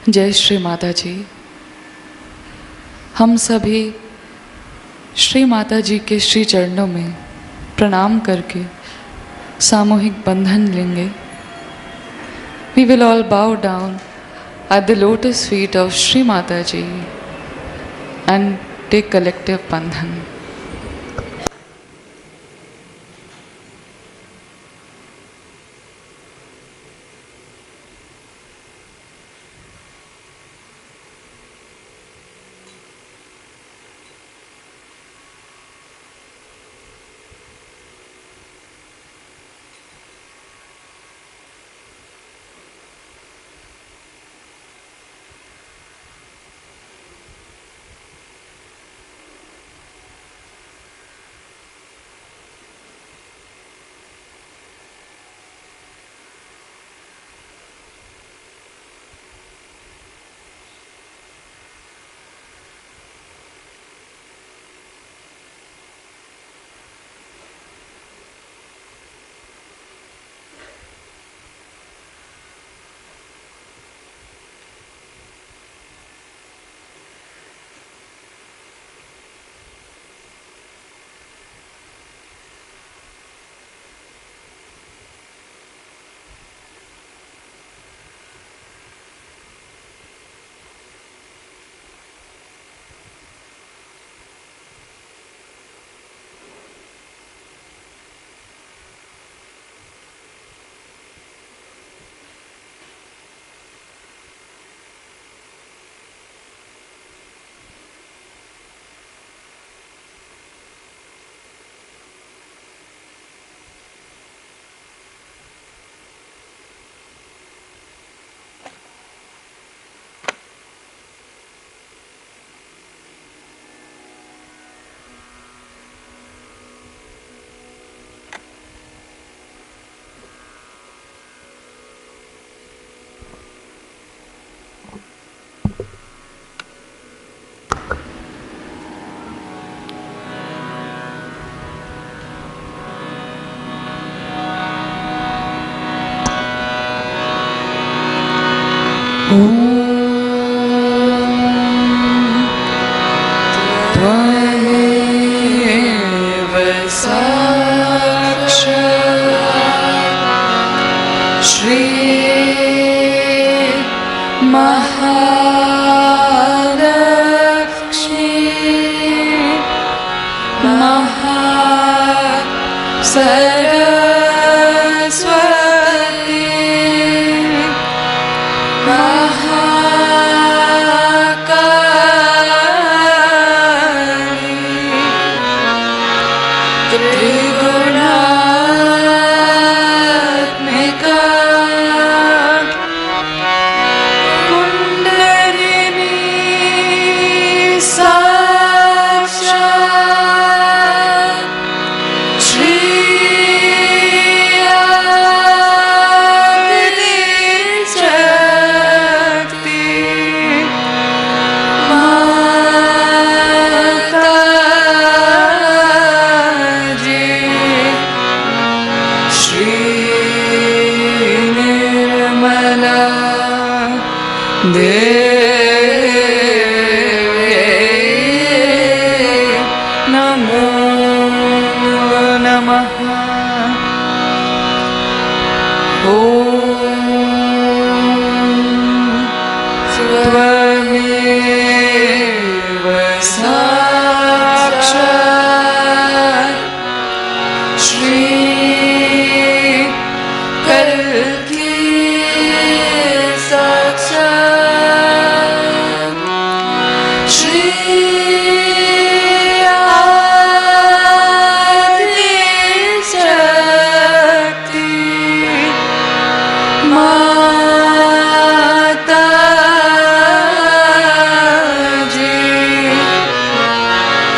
जय श्री माता जी। हम सभी श्री माता जी के श्री चरणों में प्रणाम करके सामूहिक बंधन लेंगे। We will all bow down at the lotus feet of Shri Mata Ji and take collective bandhan.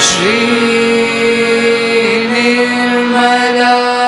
Shri Nirmal Dham.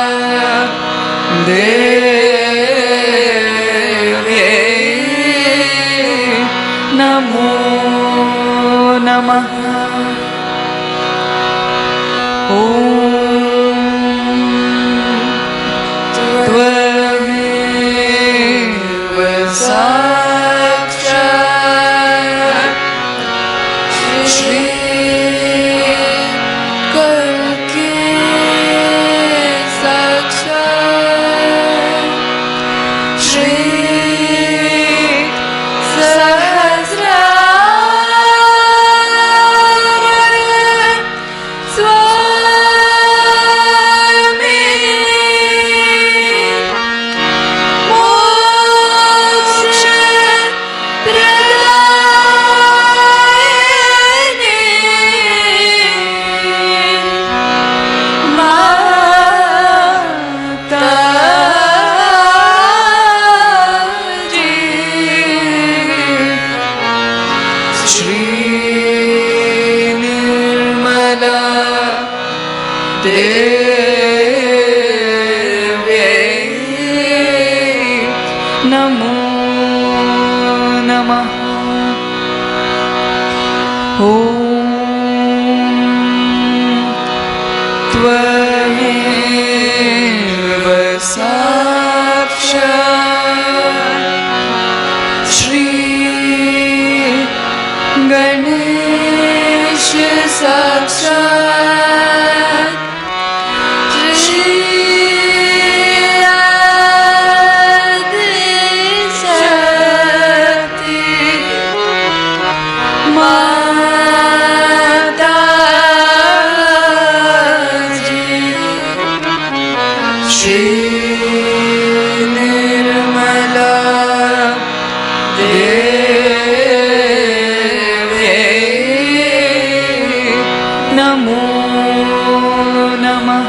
साक्षात् श्री गणेश साक्षात् श्री आदि शक्ति माता जी श्री निर्मला देवी नमो नमः।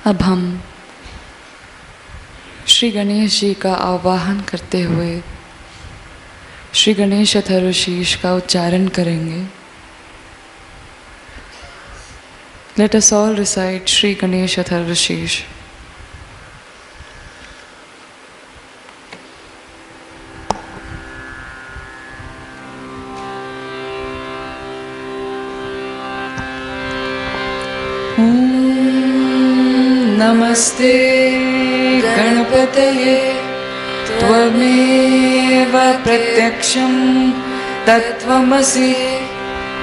अब हम श्री गणेश जी का आवाहन करते हुए श्री गणेश अथर्वशीर्ष का उच्चारण करेंगे। Let us all recite Shri Ganesh Atharvashish. नमस्ते गणपतये त्वमेव प्रत्यक्षं तत्त्वमसि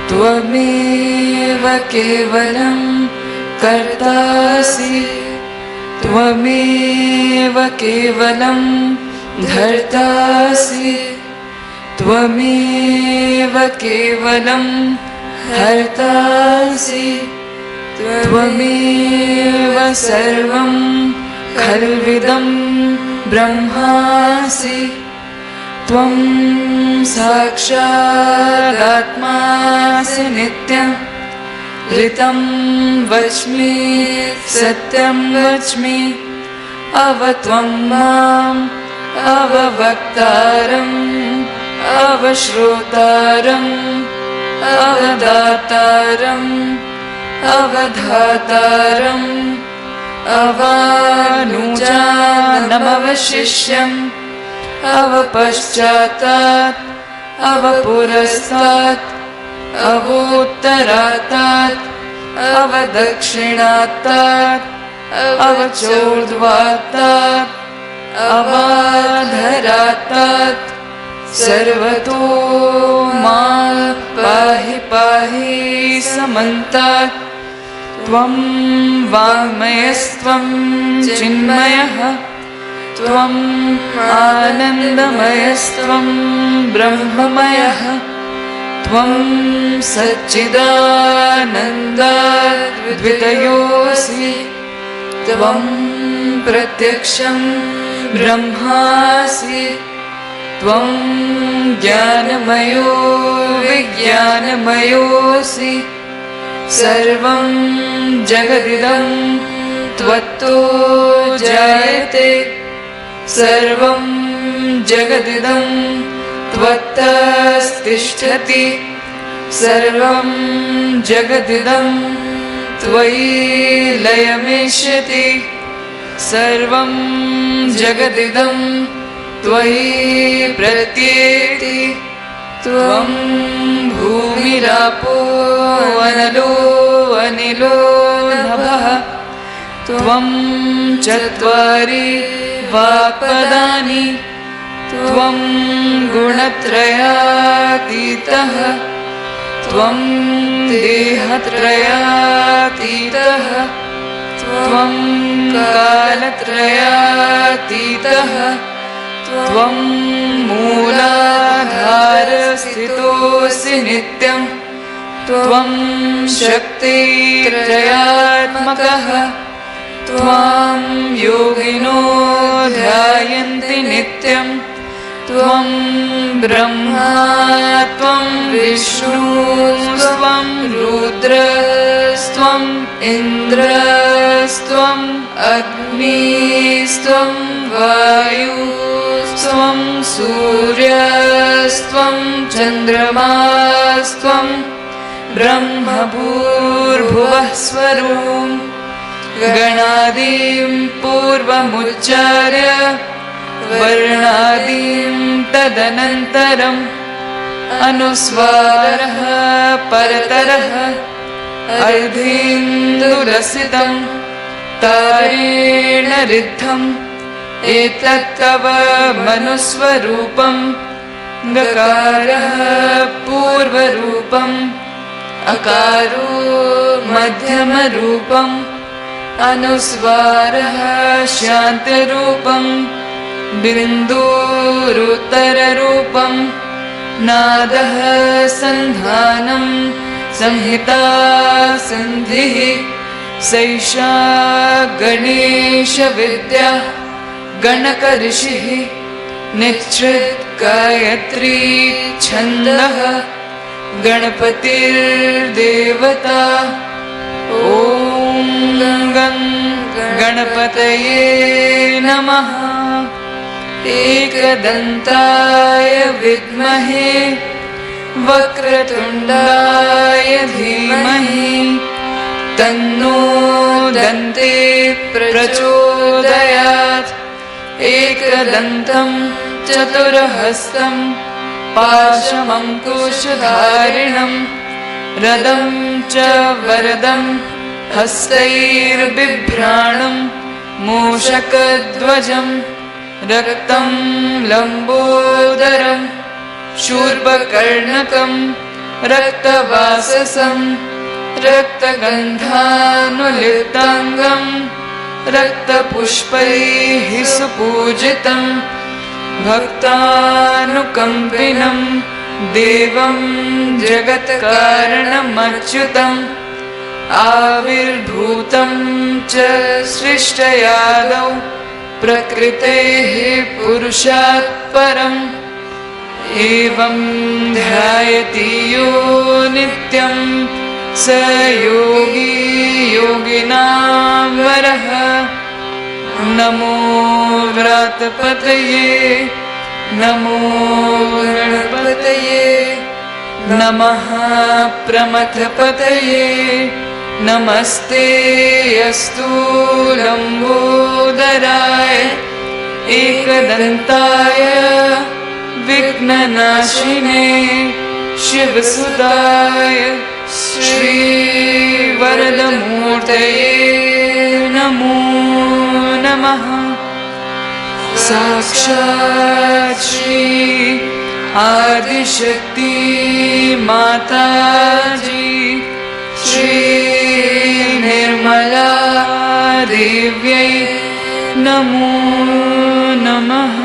त्वमेव केवलं कर्तासि त्वमेव केवलं धर्तासि त्वमेव केवलं हर्तासि त्वमेव सर्वं खल्विदं ब्रह्मासि त्वं साक्षादात्मासि नित्यं ऋतं वच्मि सत्यं वच्मि अवत्वं माम् अववक्तारम् अवश्रोतारम् अवदातारम् अवधातारम् अवानुजानमवशिष्यम् अवपश्चातात् अवपुरस्तात् अवोत्तरातात् अवदक्षिणातात् अवचोर्ध्वातात् अवाधरातात् सर्वतो मां पाहि पाहि समन्तात् त्वं वाङ्मयस्त्वं चिन्मयः त्वं आनन्दमयस्त्वं ब्रह्ममयः त्वं सच्चिदानन्दाद्वितयोऽसि त्वं प्रत्यक्षं ब्रह्मासि त्वं ज्ञानमयो विज्ञानमयोऽसि सर्वं जगदिदं त्वत्तो जायते सर्वं जगदिदं त्वत्तस्तिष्ठति सर्वं जगदिदं त्वयि लयमेष्यति सर्वं जगदिदं त्वयि प्रत्येति त्वं भूमिरापो अनलो अनिलो नभः त्वं चत्वारि वाक्पदानि त्वं गुणत्रयातीतः त्वं देहत्रयातीतः त्वं कालत्रयातीतः त्वं मूलाधारस्थितोऽसि नित्यं त्वं शक्तित्रयात्मकः त्वां योगिनो ध्यायन्ति नित्यं त्वं ब्रह्मा त्वं विष्णुस्त्वं रुद्रस्त्वम् इन्द्रस्त्वम् अग्निस्त्वं वायुस्त्वं सूर्यस्त्वं चन्द्रमास्त्वं ब्रह्मभूर्भुवः स्वरूं गणादिं पूर्वमुच्चार्य वर्णादिं तदनन्तरम् अनुस्वारः परतरः अर्धेन्दुरसितं तारेण रिद्धम् एतत्तव मनुस्वरूपं गकारः पूर्वरूपम् अकारो मध्यमरूपम् अनुस्वारः शान्तरूपम् बिन्दुरुत्तररूपम् नादः सन्धानं संहिता सन्धिः सैषा गणेशविद्या गणकऋषिः निश्चित् गायत्री छन्दः गणपतिर्देवता ॐ गं गणपतये नमः एकदन्ताय विद्महे वक्रतुण्डाय धीमहि तन्नो दन्ते प्रचोदयात् एकदन्तं चतुर्हस्तं पाशमङ्कुशधारिणं रदं च वरदं हस्तैर्बिभ्राणं मूषकध्वजं रक्तं लम्बोदरं शूर्पकर्णकं रक्तवाससं रक्तगन्धानुलिप्ताङ्गं रक्तपुष्पैः सुपूजितं भक्तानुकम्पिनं देवं जगत्कारणमच्युतम् आविर्भूतं च सृष्टयादौ प्रकृतेः पुरुषात् परम् एवं ध्यायति यो नित्यं स योगी योगिनां वरः नमो व्रातपतये नमो गणपतये नमः प्रमथपतये नमस्ते अस्तु लम्बोदराय एकदन्ताय विघ्ननाशिने शिवसुताय श्रीवरदमूर्तये नमो नमः साक्षात् श्री आदिशक्ति माताजी श्री निर्मला देव्यै नमो नमः।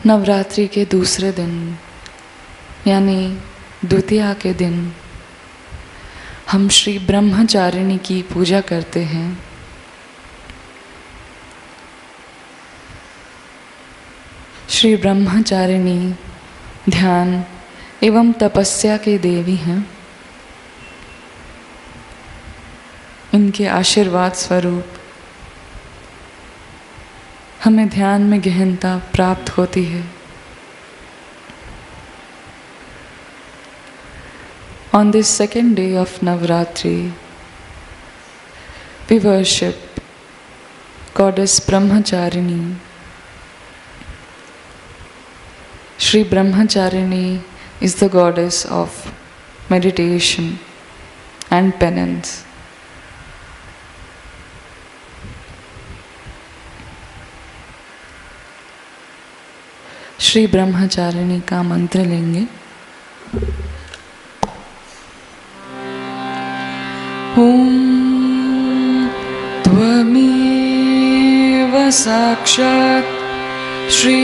नवरात्रि के दूसरे दिन यानी द्वितीया के दिन हम श्री ब्रह्मचारिणी की पूजा करते हैं। श्री ब्रह्मचारिणी ध्यान एवं तपस्या के देवी हैं। इनके आशीर्वाद स्वरूप हमें ध्यान में गहनता प्राप्त होती है। On this second day of Navratri, we worship Goddess Brahmacharini. Shri Brahmacharini is the goddess of meditation and penance. Shri Brahmacharini का मंत्र लेंगे। ओम त्वमेव साक्षात् श्री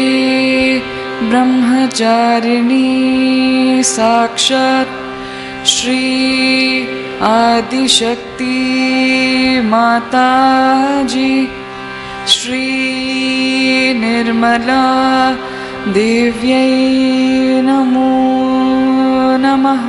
ब्रह्मचारिणी साक्षात् श्री आदिशक्ति माताजी श्री निर्मला देव्यै नमो नमः।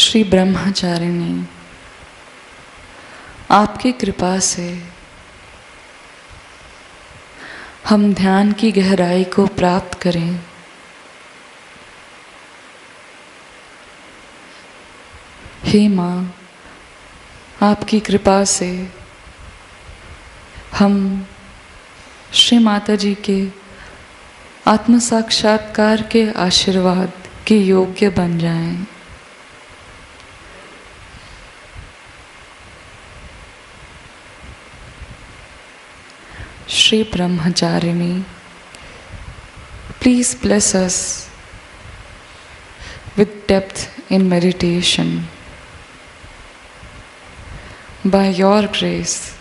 श्री ब्रह्मचारिणी, आपकी कृपा से हम ध्यान की गहराई को प्राप्त करें। हे माँ, आपकी कृपा से हम श्री माता जी के आत्म साक्षात्कार के आशीर्वाद के योग्य बन जाएं। Shri Brahmacharini, please bless us with depth in meditation. By your grace,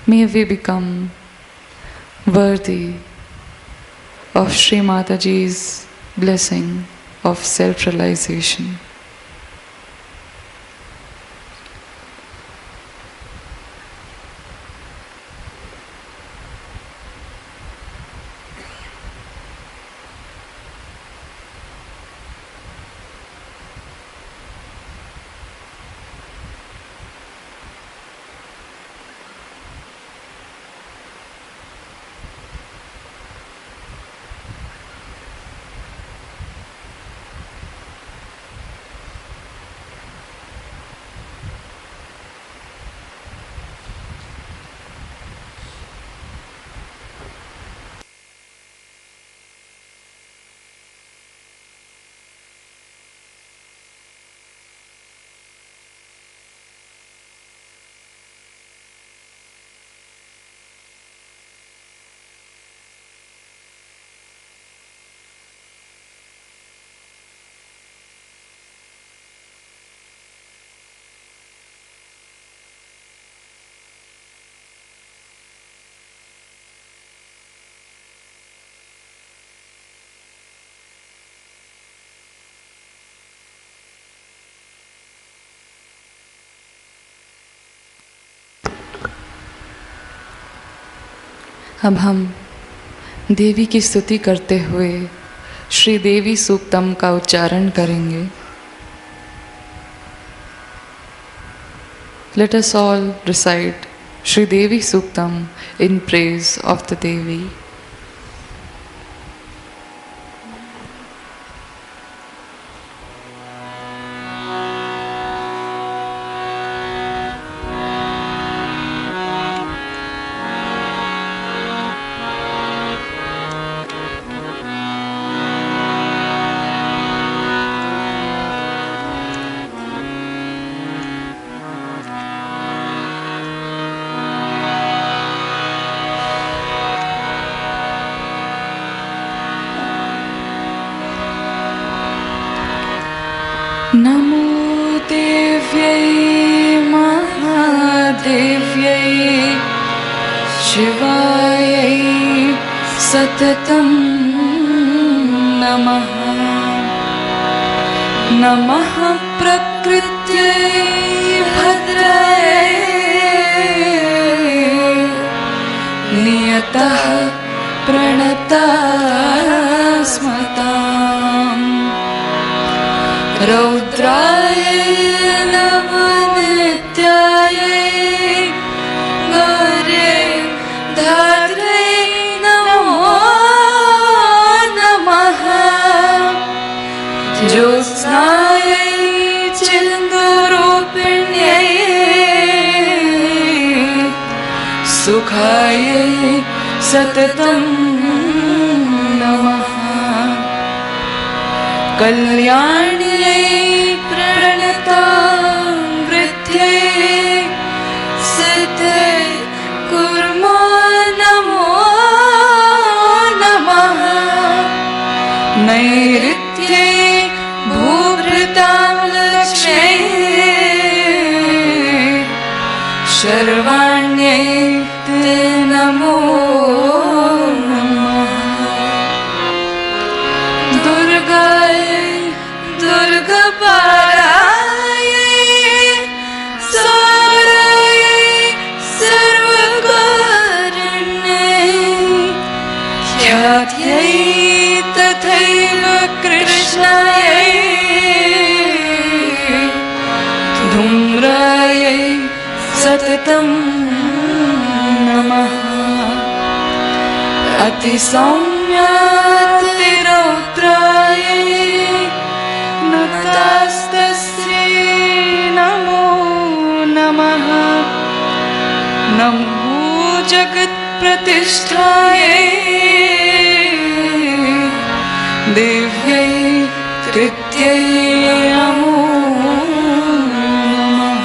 may we become worthy of Shri Mataji's blessing of self-realization. अब हम देवी की स्तुति करते हुए श्री देवी सूक्तम का उच्चारण करेंगे। Let us all recite Shri Devi Suktam in praise of the Devi. नमो देव्यै महादेव्यै शिवायै सततं नमः। नमः प्रकृत्यै भद्रायै नियतः प्रणतास्मताम्। रौद्रायै नमो नित्यायै गौर्यै धात्र्यै नमो नमः। ज्योत्स्नायै चिन्दूरूपिण्यै सुखायै सततं नमः। कल्याण्यै प्रणतां वृद्ध्यै सिद्धै कुर्मो नमो नमः। नैऋत्यै भूभृतां लक्ष्म्यै शर्वाण्यै ते नमो नमः। दुर्गायै दुर्गपालायै सौरायै सर्वकारिण्यै ख्यात्यै तथैव कृष्णायै धूम्रायै सततं नमः। अतिसौम्यातिरौद्रायै नुतास्तस्यै नमो नमः। नमो जगत्प्रतिष्ठायै देव्यै कृत्यै नमो नमः।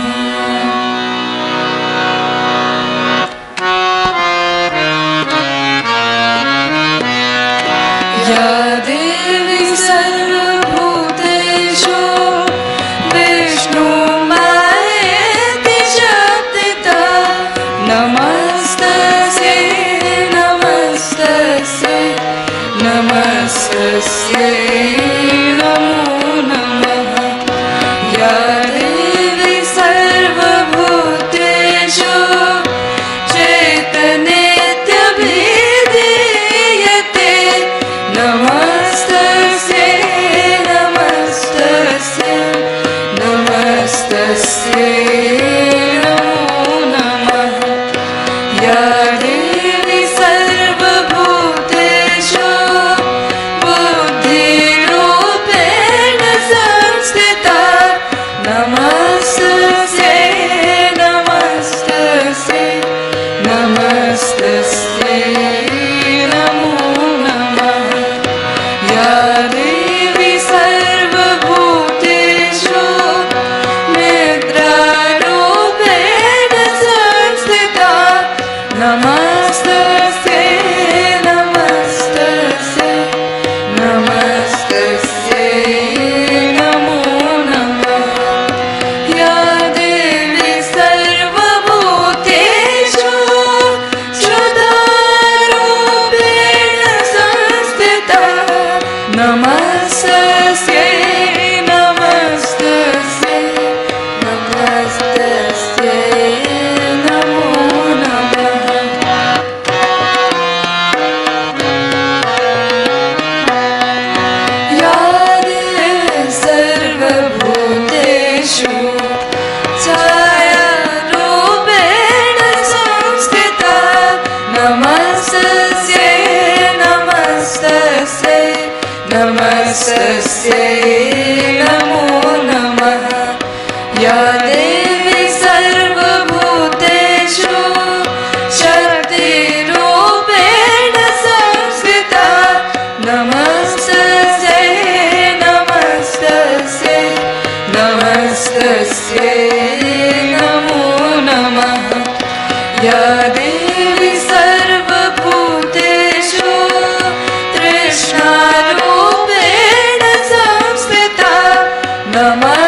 या देवी सर्वभूतेषु विष्णुमायेति शक्तिता नमस्तस्यै नमस्तस्यै नमस्तस्यै नमो नमः। या देवी सर्वभूतेषु चैतन्येत्यभिधीयते नमस्तस्यै नमस्तस्यै नमस्तस्यै नमो नमः। या देवी सर्वभूतेषु बुद्धिरूपेण संस्थिता नमस्तस्यै नमस्तस्यै नमस्तस्यै नमो नमः। या देवी सर्वभूतेषु निद्रारूपेण संस्थिता नमस्तस्यै नमस्तस्यै नमस्तस्यै नमो नमः। या देवी सर्वभूतेषु श्रद्धारूपेण संस्थिता नमस्तस्यै नमस्तस्यै नमस्तस्यै नमो नमः। या देवी सर्वभूतेषु छायारूपेण संस्थिता नमस्तस्यै नमस्तस्यै नमस्तस्यै नमो नमः। या देवी सर्वभूतेषु शक्तिरूपेण संस्थिता नमस्तस्यै नमस्तस्यै नमस्तस्यै नमो नमः। या देवी सर्वभूतेषु तृष्णारूपेण संस्थिता नमः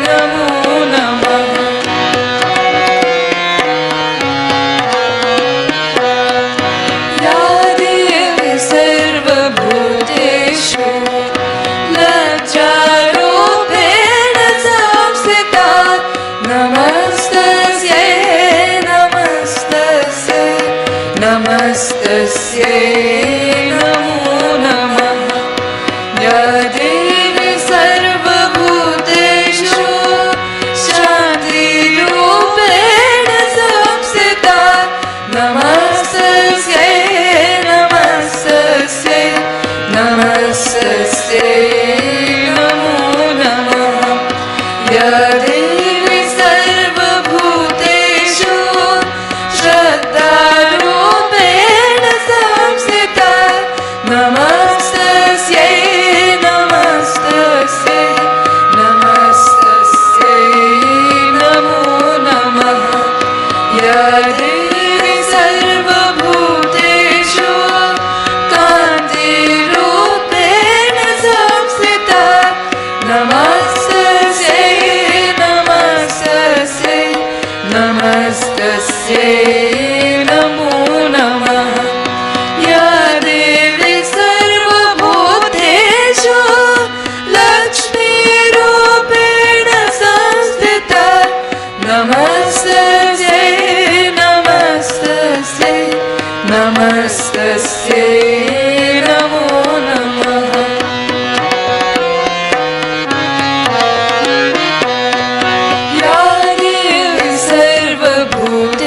नमो नमः। या देवी सर्वभूतेषु लज्जारूपेण संस्थिता नमस्तस्यै नमस्तस्यै नमस्तस्यै नमो नमः। या देवी सर्वभूतेषु शान्तिरूपेण संस्थिता नमस्तस्यै नमस्तस्यै नमस्तस्यै नमो नमः। या देवी सर्वभूतेषु श्रद्धारूपेण संस्थिता नमस्तस्यै नमस्तस्यै नमस्तस्यै नमो नमः। या देवी सर्वभूतेषु कान्तिरूपेण संस्थिता नमस्तस्यै नमस्तस्यै नमस्तस्यै नमो नमः। या देवी सर्वभूतेषु लक्ष्मीरूपेण संस्थिता नमस्तस्यै नमस्तस्यै नमस्तस्यै नमो नमः। या देवी सर्वभूतेषु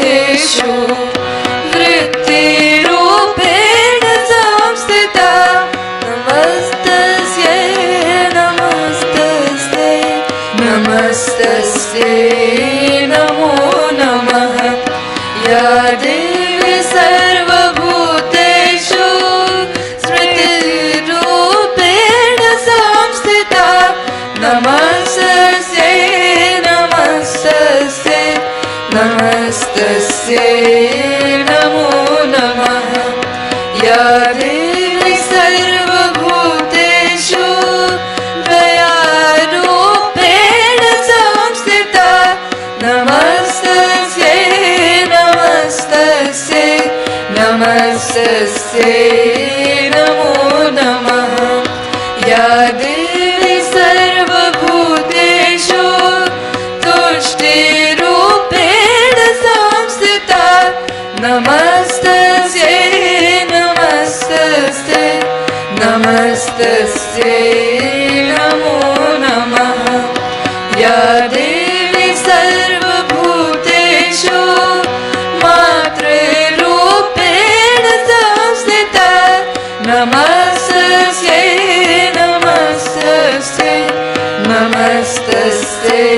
वृत्तिरूपेण संस्थिता नमस्तस्यै नमस्तस्यै नमस्तस्यै नमो नमः। या देवी सर्वभूतेषु स्मृतिरूपेण संस्थिता नमस्तस्यै नमस्तस्यै नमस्तस्यै नमो नमः। या देवी सर्वभूतेषु दयारूपेण संस्थिता नमस्तस्यै नमस्तस्यै नमस्तस्यै नमो नमः। या देवी सर्वभूतेषु तुष्टिरूपेण संस्थिता नमस्तस्यै नमस्तस्यै नमस्तस्यै नमो नमः। या देवी सर्वभूतेषु मातृरूपेण संस्थिता नमस्तस्यै नमस्तस्यै नमस्तस्यै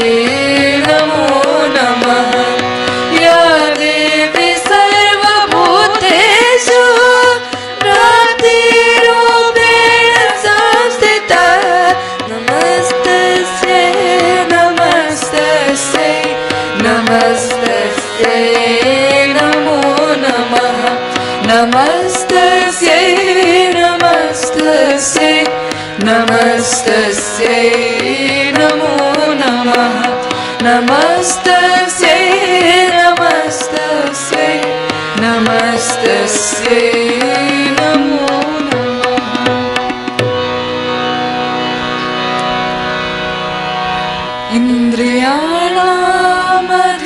नमो नमः। या देवी सर्वभूतेषु रातिरूपेण संस्थिता नमस्तस्यै नमस्तस्यै नमस्तस्यै नमो नमः। नमस्तस्यै नमस्तस्यै नमस्तस्यै नमो नमः। नमस्तस्यै नमस्तस्यै नमस्तस्यै नमो नमः।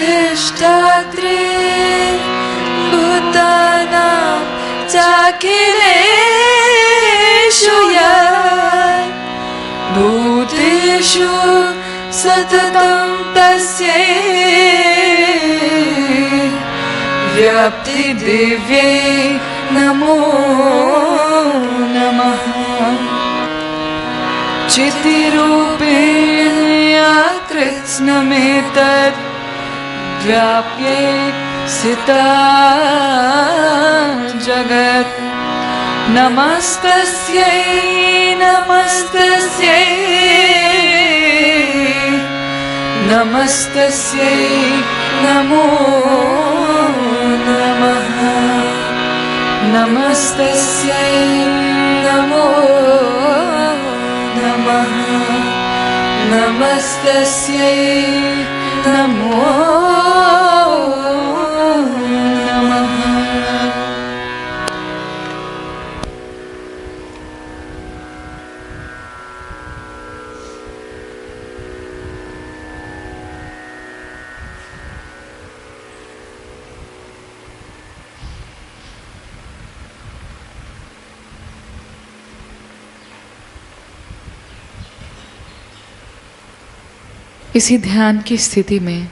इन्द्रियाणामधिष्ठात्रे भूतानां चाखिलेषु या भूतेषु सततं तस्यै व्याप्तिदिव्यै नमो नमः। चितिरूपेण या कृत्स्नमेतद् व्याप्ये स्थिता जगत् नमस्तस्यै नमस्तस्यै नमस्तस्यै नमो नमः। नमस्तस्यै नमो नमः। नमस्तस्यै नमो नमः। इसी ध्यान की स्थिति में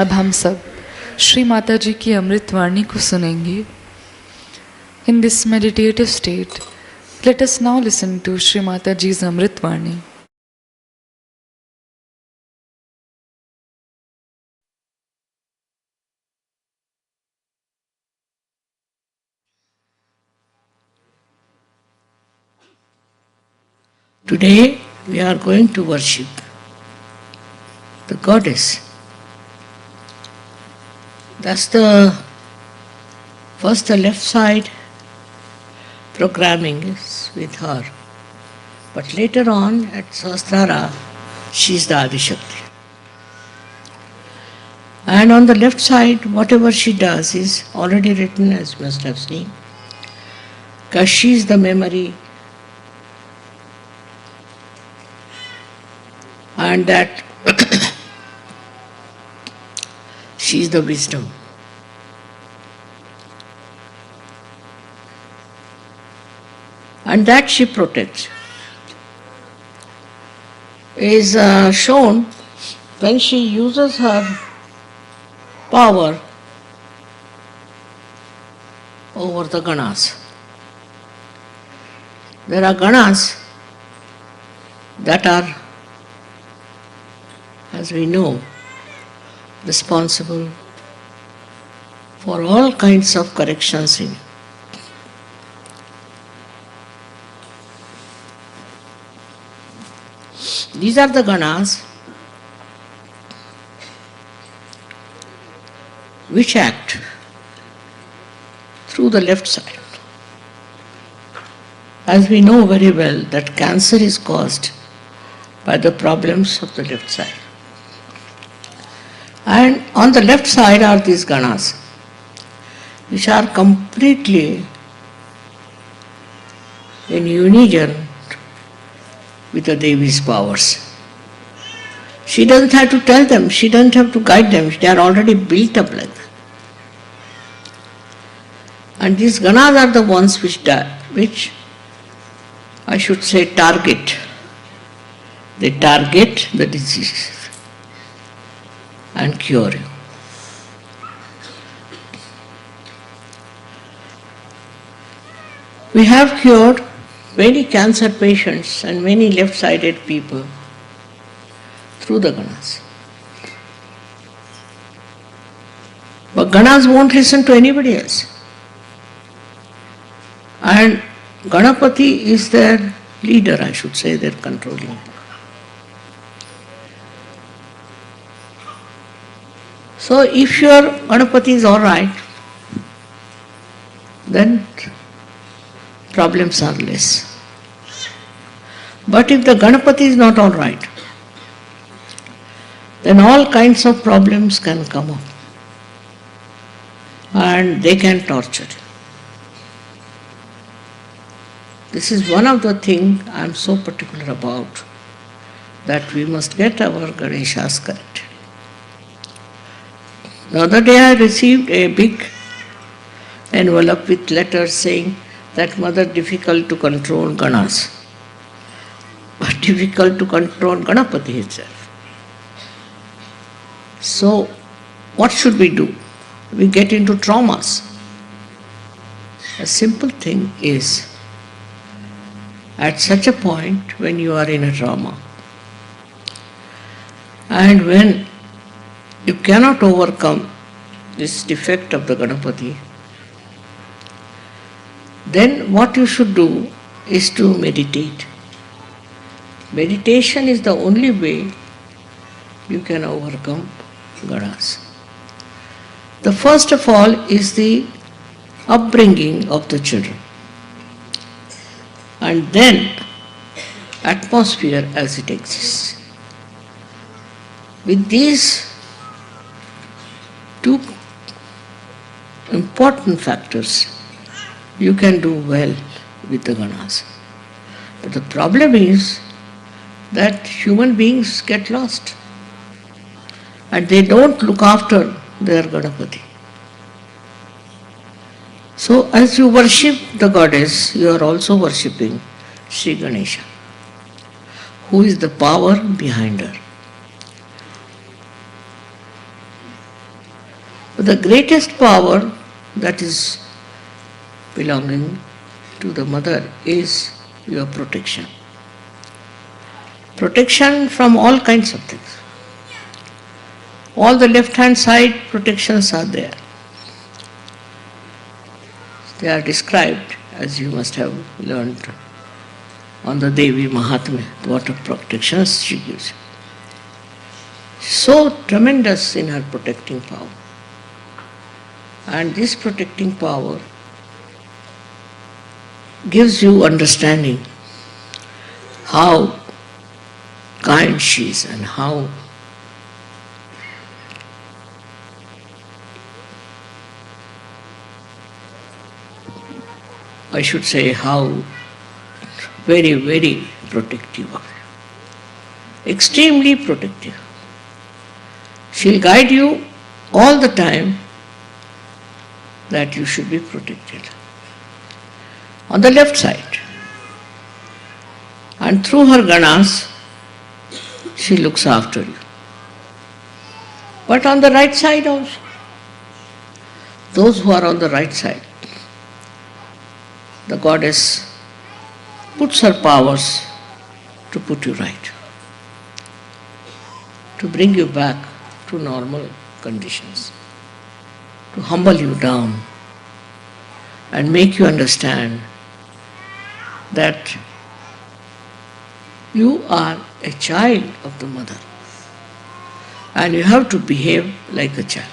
अब हम सब श्री माता जी की अमृत वाणी को सुनेंगे। In this meditative state, let us now listen to Shri Mata ji's Amrit Vani. Today we are going to worship the goddess. That's the left side programming is with her. But later on at Sahasrara, she is the Adi Shakti. And on the left side, whatever she does is already written, as you must have seen, because she is the memory, and that she is the wisdom. And that she protects is shown when she uses her power over the ganas. There are ganas that are, as we know, responsible for all kinds of corrections in. These are the ganas which act through the left side. As we know very well that cancer is caused by the problems of the left side. And on the left side are these ganas, which are completely in unison with the Devi's powers. She doesn't have to tell them, she doesn't have to guide them, they are already built up like that. And these ganas are the ones which I should say target. They target the disease and cure you. We have cured many cancer patients and many left-sided people through the ganas. But ganas won't listen to anybody else. And Ganapati is their leader, I should say, their controlling. So if your Ganapati is all right, then problems are less. But if the Ganapati is not all right, then all kinds of problems can come up and they can torture you. This is one of the things I am so particular about, that we must get our Ganeshas correct. The other day I received a big envelope with letters saying that mother, difficult to control ganas, but difficult to control Ganapati itself. So what should we do? We get into traumas. A simple thing is, at such a point when you are in a trauma, and when you cannot overcome this defect of the Ganapati, then what you should do is to meditate. Meditation is the only way you can overcome ganas. The first of all is the upbringing of the children. And then atmosphere as it exists. With these two important factors, you can do well with the Ganas. But the problem is that human beings get lost and they don't look after their Ganapati. So as you worship the goddess, you are also worshipping Shri Ganesha, who is the power behind her. But the greatest power that is belonging to the mother is your protection. Protection from all kinds of things. All the left-hand side protections are there. They are described, as you must have learned on the Devi Mahatmya, what protections she gives. So tremendous in her protecting power. And this protecting power gives you understanding how kind she is and how I should say how very, very protective of you. Extremely protective. She'll guide you all the time that you should be protected. On the left side. And through her ganas, she looks after you. But on the right side also. Those who are on the right side, the goddess puts her powers to put you right, to bring you back to normal conditions, to humble you down and make you understand that you are a child of the mother and you have to behave like a child.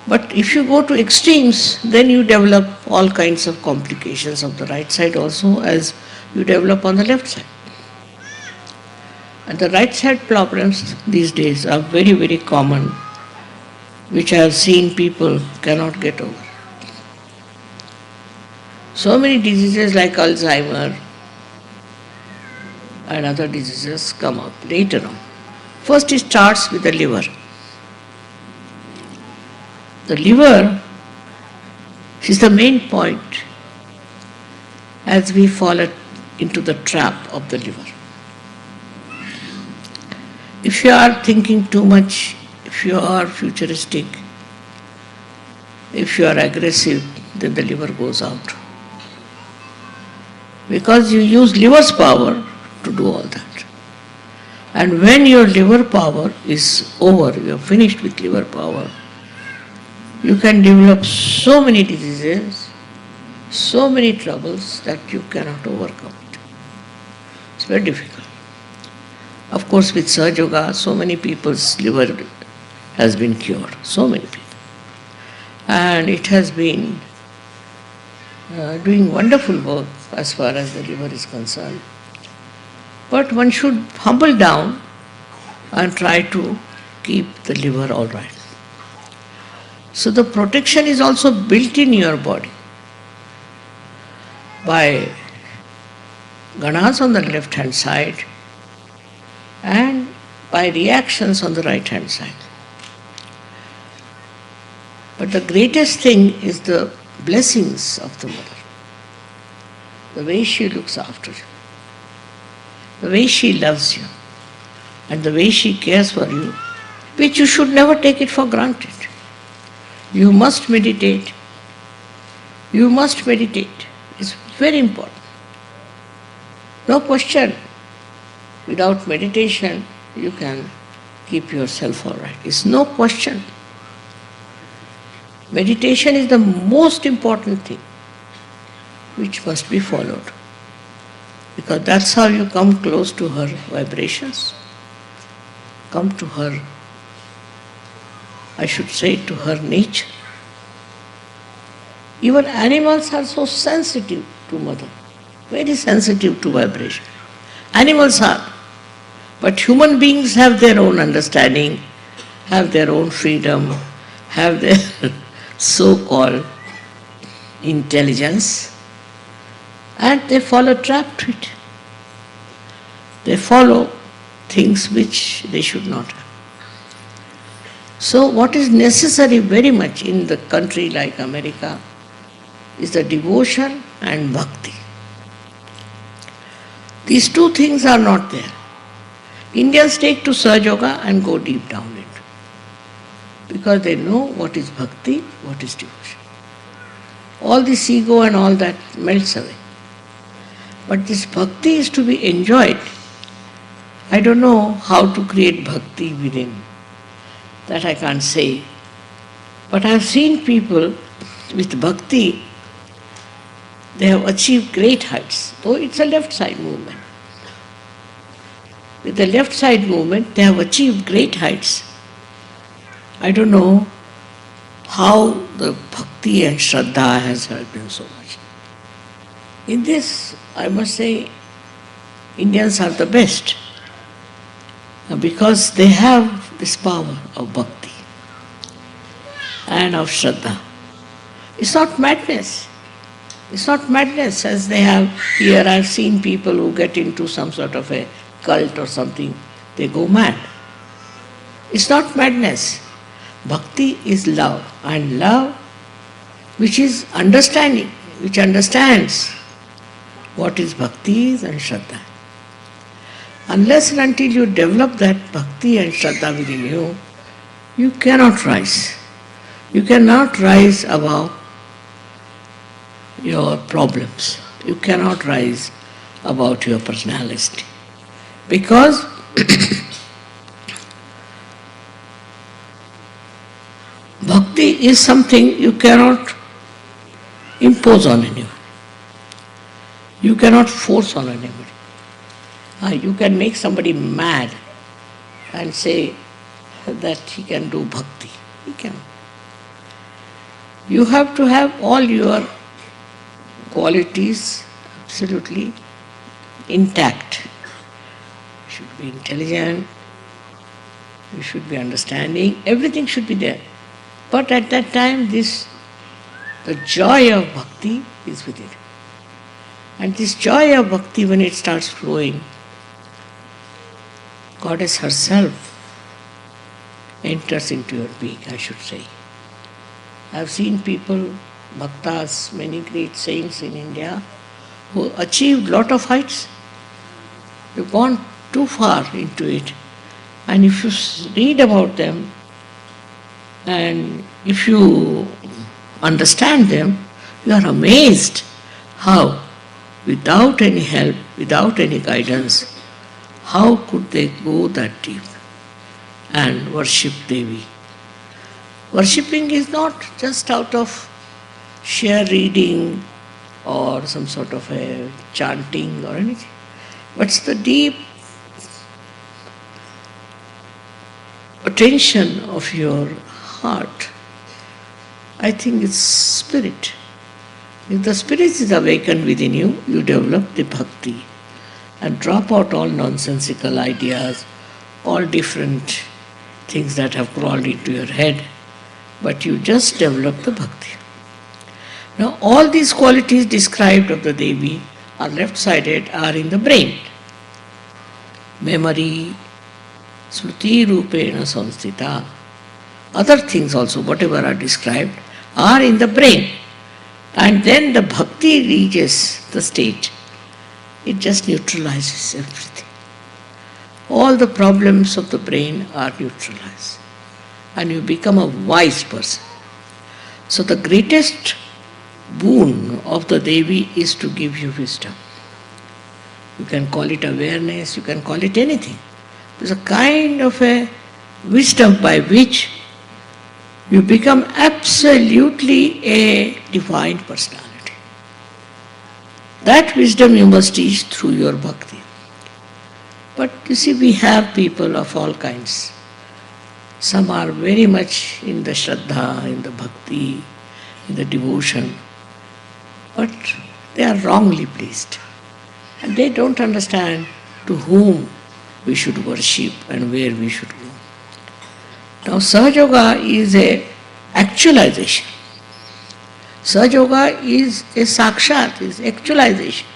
But if you go to extremes, then you develop all kinds of complications of the right side also as you develop on the left side. And the right side problems these days are very, very common, which I have seen people cannot get over. So many diseases like Alzheimer and other diseases come up later on. First it starts with the liver. The liver is the main point as we fall into the trap of the liver. If you are thinking too much, if you are futuristic, if you are aggressive, then the liver goes out. Because you use liver's power to do all that. And when your liver power is over, you are finished with liver power, you can develop so many diseases, so many troubles that you cannot overcome it. It's very difficult. Of course, with Sahaja Yoga, so many people's liver has been cured, so many people. And it has been doing wonderful work as far as the liver is concerned. But one should humble down and try to keep the liver all right. So the protection is also built in your body by ganas on the left hand side and by reactions on the right hand side. But the greatest thing is the blessings of the mother, the way she looks after you, the way she loves you, and the way she cares for you, which you should never take it for granted. You must meditate. You must meditate. It's very important. No question. Without meditation, you can keep yourself all right. It's no question. Meditation is the most important thing which must be followed. Because that's how you come close to her vibrations, come to her, I should say, to her nature. Even animals are so sensitive to mother, very sensitive to vibration. Animals are. But human beings have their own understanding, have their own freedom, have their so-called intelligence, and they fall a trap to it. They follow things which they should not have. So what is necessary very much in the country like America is the devotion and bhakti. These two things are not there. Indians take to Sahaja Yoga and go deep down into it, because they know what is bhakti, what is devotion. All this ego and all that melts away. But this bhakti is to be enjoyed. I don't know how to create bhakti within. That I can't say. But I have seen people with bhakti, they have achieved great heights, though it's a left side movement. With the left side movement, they have achieved great heights. I don't know how the bhakti and shraddha has helped them so much. In this, I must say, Indians are the best, because they have this power of bhakti and of shraddha. It's not madness. It's not madness as they have here. I've seen people who get into some sort of a cult or something, they go mad. It's not madness. Bhakti is love, and love which is understanding, which understands what is bhakti is and shraddha. Unless and until you develop that bhakti and shraddha within you, you cannot rise. You cannot rise above your problems. You cannot rise above your personality. Because bhakti is something you cannot impose on anyone. You cannot force on anybody. You can make somebody mad and say that he can do bhakti. He cannot. You have to have all your qualities absolutely intact. You should be intelligent, you should be understanding, everything should be there. But at that time, the joy of bhakti is within. And this joy of bhakti, when it starts flowing, Goddess herself enters into your being, I should say. I have seen people, bhaktas, many great saints in India, who achieved lot of heights. They've gone too far into it. And if you read about them, and if you understand them, you are amazed how, without any help, without any guidance, how could they go that deep and worship Devi? Worshipping is not just out of sheer reading or some sort of a chanting or anything, but it's the deep attention of your heart. I think it's spirit. If the spirit is awakened within you, you develop the bhakti and drop out all nonsensical ideas, all different things that have crawled into your head, but you just develop the bhakti. Now all these qualities described of the Devi are left-sided, are in the brain. Memory, smriti rupena samstita, other things also, whatever are described, are in the brain. And then the bhakti reaches the state. It just neutralizes everything. All the problems of the brain are neutralized. And you become a wise person. So the greatest boon of the Devi is to give you wisdom. You can call it awareness, you can call it anything. There's a kind of a wisdom by which you become absolutely a divine personality. That wisdom you must teach through your bhakti. But you see, we have people of all kinds. Some are very much in the shraddha, in the bhakti, in the devotion. but they are wrongly placed. And they don't understand to whom we should worship and where we should go. Now Sahaja Yoga is a actualization. Sahaja Yoga is a sakshat, is actualization,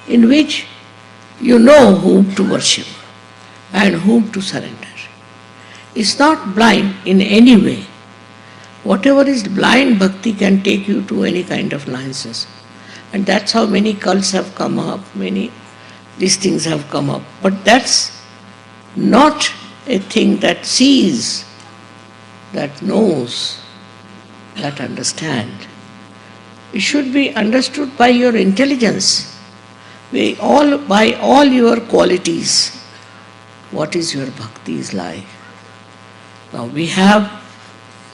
in which you know whom to worship and whom to surrender. It's not blind in any way. Whatever is blind bhakti can take you to any kind of nonsense. And that's how many cults have come up, many these things have come up. But that's not a thing that sees, that knows, that understands. It should be understood by your intelligence, by all your qualities. What is your bhakti's like? Now we have,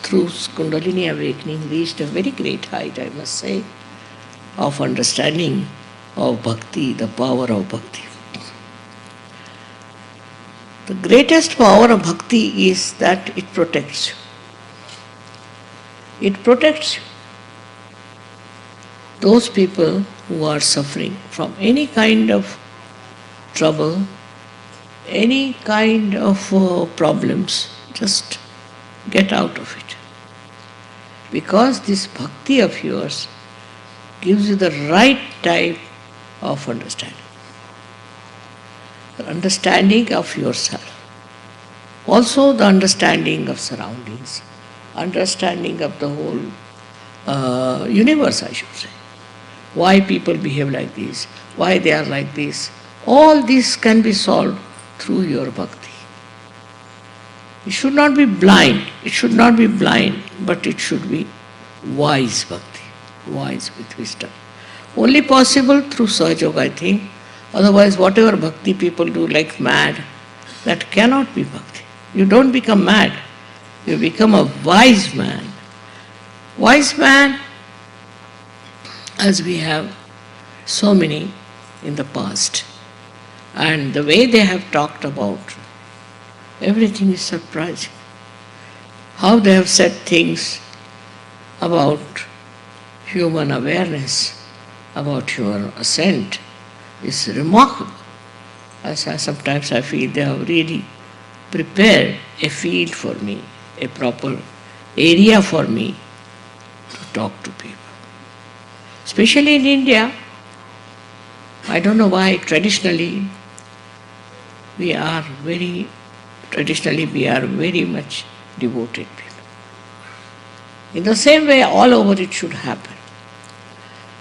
through Kundalini awakening, reached a very great height, I must say, of understanding of bhakti, the power of bhakti. The greatest power of bhakti is that it protects you. It protects you. Those people who are suffering from any kind of trouble, any kind of problems, just get out of it. Because this bhakti of yours gives you the right type of understanding. The understanding of yourself. Also the understanding of surroundings. Understanding of the whole universe, I should say. Why people behave like this, why they are like this. All this can be solved through your bhakti. It should not be blind. It should not be blind, but it should be wise bhakti, wise with wisdom. Only possible through Sahaja Yoga, I think. Otherwise, whatever bhakti people do like mad, that cannot be bhakti. You don't become mad. You become a wise man. Wise man, as we have so many in the past. And the way they have talked about everything is surprising. How they have said things about human awareness, about human ascent is remarkable. Sometimes I feel they have really prepared a field for me, a proper area for me to talk to people. Especially in India, I don't know why traditionally we are very much devoted people. In the same way, all over it should happen.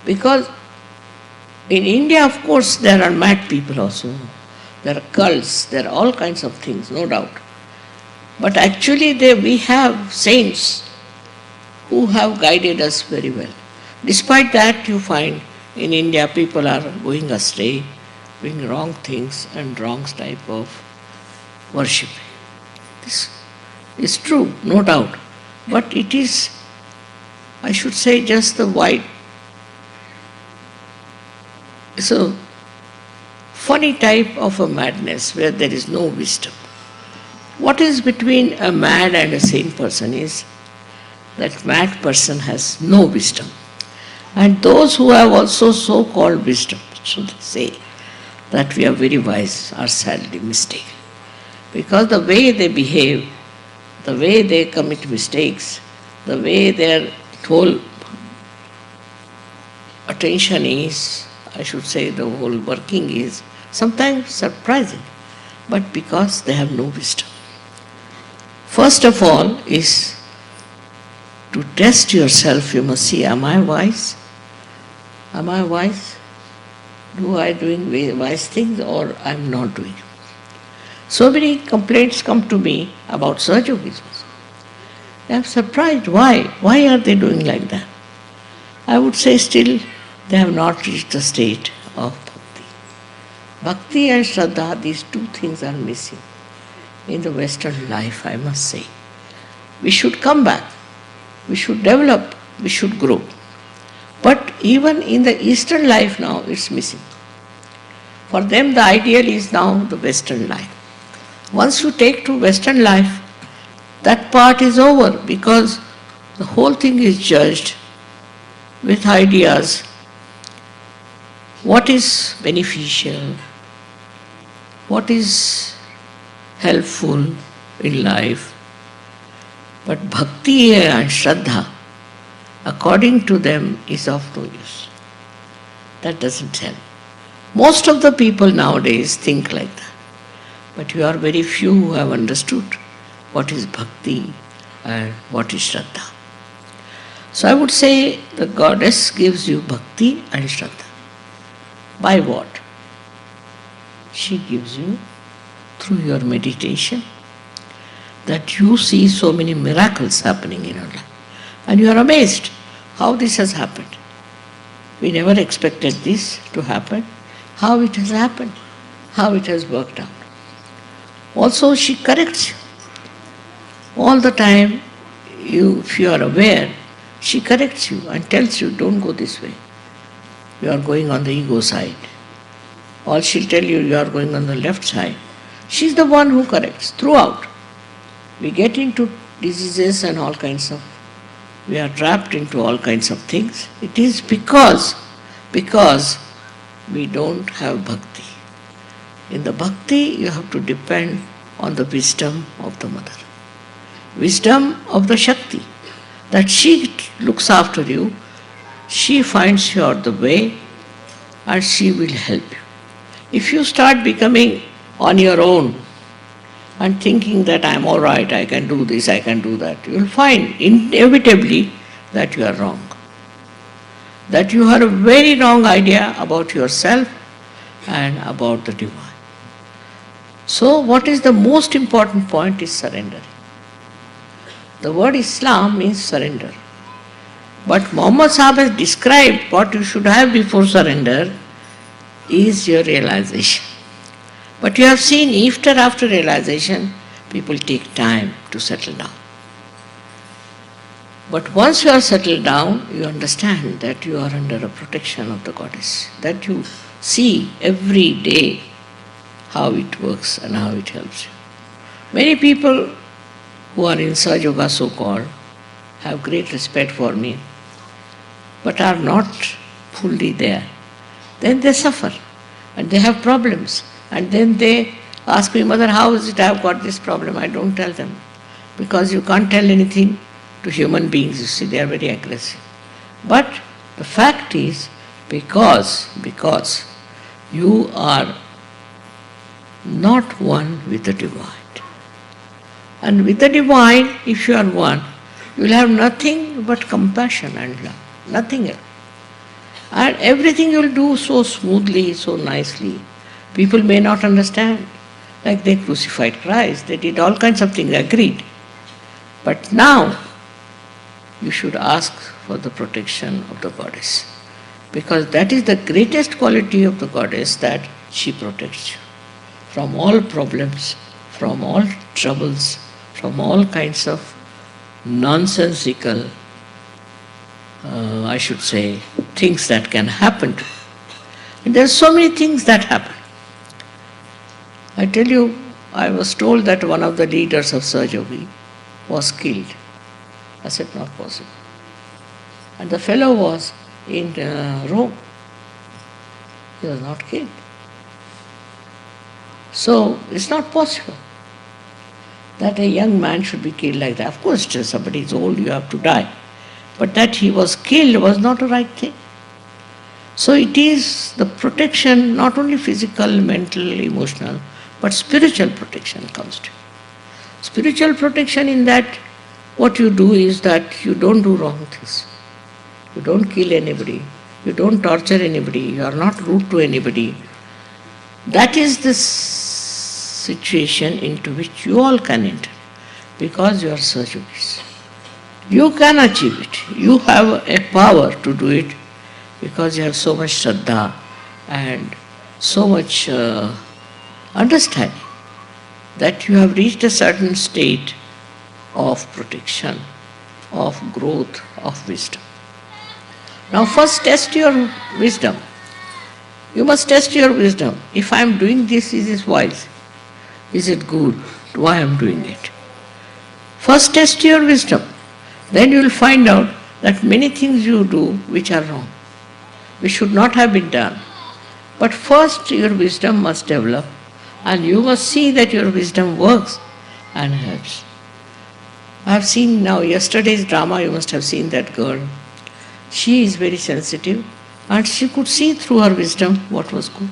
Because in India, of course, there are mad people also. There are cults, there are all kinds of things, no doubt. But actually we have saints who have guided us very well. Despite that, you find in India people are going astray, doing wrong things and wrong type of worshipping. This is true, no doubt. But it is, I should say, just the white. It's a funny type of a madness where there is no wisdom. What is between a mad and a sane person is that mad person has no wisdom. And those who have also so-called wisdom, so they say that we are very wise, are sadly mistaken. Because the way they behave, the way they commit mistakes, the way their whole attention is, I should say the whole working is sometimes surprising, but because they have no wisdom. First of all is to test yourself. You must see, am I wise? Am I wise? Do I doing wise things or I am not doing? So many complaints come to me about Sahaja Yogis. I am surprised. Why? Why are they doing like that? I would say still they have not reached the state of bhakti. Bhakti and Shraddha, these two things are missing in the Western life, I must say. We should come back. We should develop. We should grow. But even in the Eastern life now, it's missing. For them, the ideal is now the Western life. Once you take to Western life, that part is over because the whole thing is judged with ideas what is beneficial, what is helpful in life. But bhakti and shraddha, according to them, is of no use. That doesn't help. Most of the people nowadays think like that. But you are very few who have understood what is bhakti and what is shraddha. So I would say the goddess gives you bhakti and shraddha. By what? She gives you through your meditation, that you see so many miracles happening in your life. And you are amazed how this has happened. We never expected this to happen. How it has happened, how it has worked out. Also, she corrects you. All the time, if you are aware, she corrects you and tells you, don't go this way. You are going on the ego side. Or she'll tell you, you are going on the left side. She's the one who corrects throughout. We get into diseases and all kinds of, we are trapped into all kinds of things. It is because we don't have bhakti. In the bhakti, you have to depend on the wisdom of the mother. Wisdom of the Shakti. That she looks after you, she finds you out the way, and she will help you. If you start becoming on your own and thinking that I am all right, I can do this, I can do that, you will find inevitably that you are wrong. That you have a very wrong idea about yourself and about the divine. So what is the most important point is surrendering. The word Islam means surrender. But Muhammad Sahib has described what you should have before surrender is your realization. But you have seen after realization, people take time to settle down. But once you are settled down, you understand that you are under a protection of the goddess. That you see every day how it works and how it helps you. Many people who are in Sahaja Yoga so-called have great respect for me, but are not fully there. Then they suffer and they have problems. And then they ask me, Mother, how is it I have got this problem? I don't tell them. Because you can't tell anything to human beings, you see, they are very aggressive. But the fact is, because you are not one with the divine. And with the divine, if you are one, you will have nothing but compassion and love, nothing else. And everything you will do so smoothly, so nicely. People may not understand. Like they crucified Christ, they did all kinds of things, agreed. But now, you should ask for the protection of the goddess. Because that is the greatest quality of the goddess, that she protects you from all problems, from all troubles, from all kinds of nonsensical, things that can happen to you. And there are so many things that happen. I tell you, I was told that one of the leaders of Sahaja was killed. I said, not possible. And the fellow was in Rome. He was not killed. So, it's not possible that a young man should be killed like that. Of course, just somebody is old, you have to die. But that he was killed was not a right thing. So it is the protection, not only physical, mental, emotional, but spiritual protection comes to you. Spiritual protection in that what you do is that you don't do wrong things. You don't kill anybody. You don't torture anybody. You are not rude to anybody. That is the situation into which you all can enter, because you are Sahajogis. You can achieve it. You have a power to do it because you have so much Shraddha and so much understanding that you have reached a certain state of protection, of growth, of wisdom. Now first test your wisdom. You must test your wisdom. If I am doing this, is it wise? Is it good? Why I am doing it? First test your wisdom. Then you will find out that many things you do which are wrong, which should not have been done. But first your wisdom must develop, and you must see that your wisdom works and helps. I have seen now yesterday's drama, you must have seen that girl. She is very sensitive and she could see through her wisdom what was good.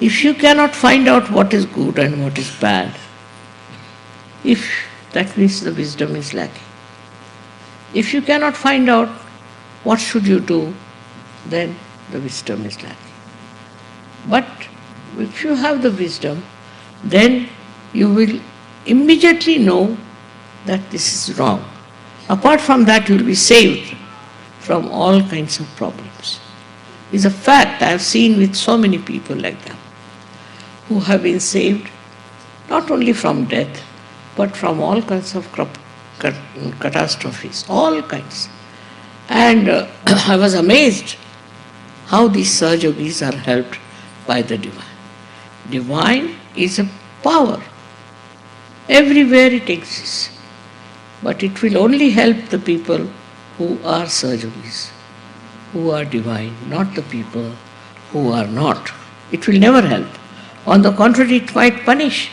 If you cannot find out what is good and what is bad, that means the wisdom is lacking. If you cannot find out what should you do, then the wisdom is lacking. But if you have the wisdom, then you will immediately know that this is wrong. Apart from that, you will be saved from all kinds of problems. It's a fact. I have seen with so many people like them who have been saved not only from death, but from all kinds of catastrophes, all kinds. And I was amazed how these Sahajogis are helped by the divine. Divine is a power. Everywhere it exists. But it will only help the people who are Sahajogis, who are divine, not the people who are not. It will never help. On the contrary, it might punish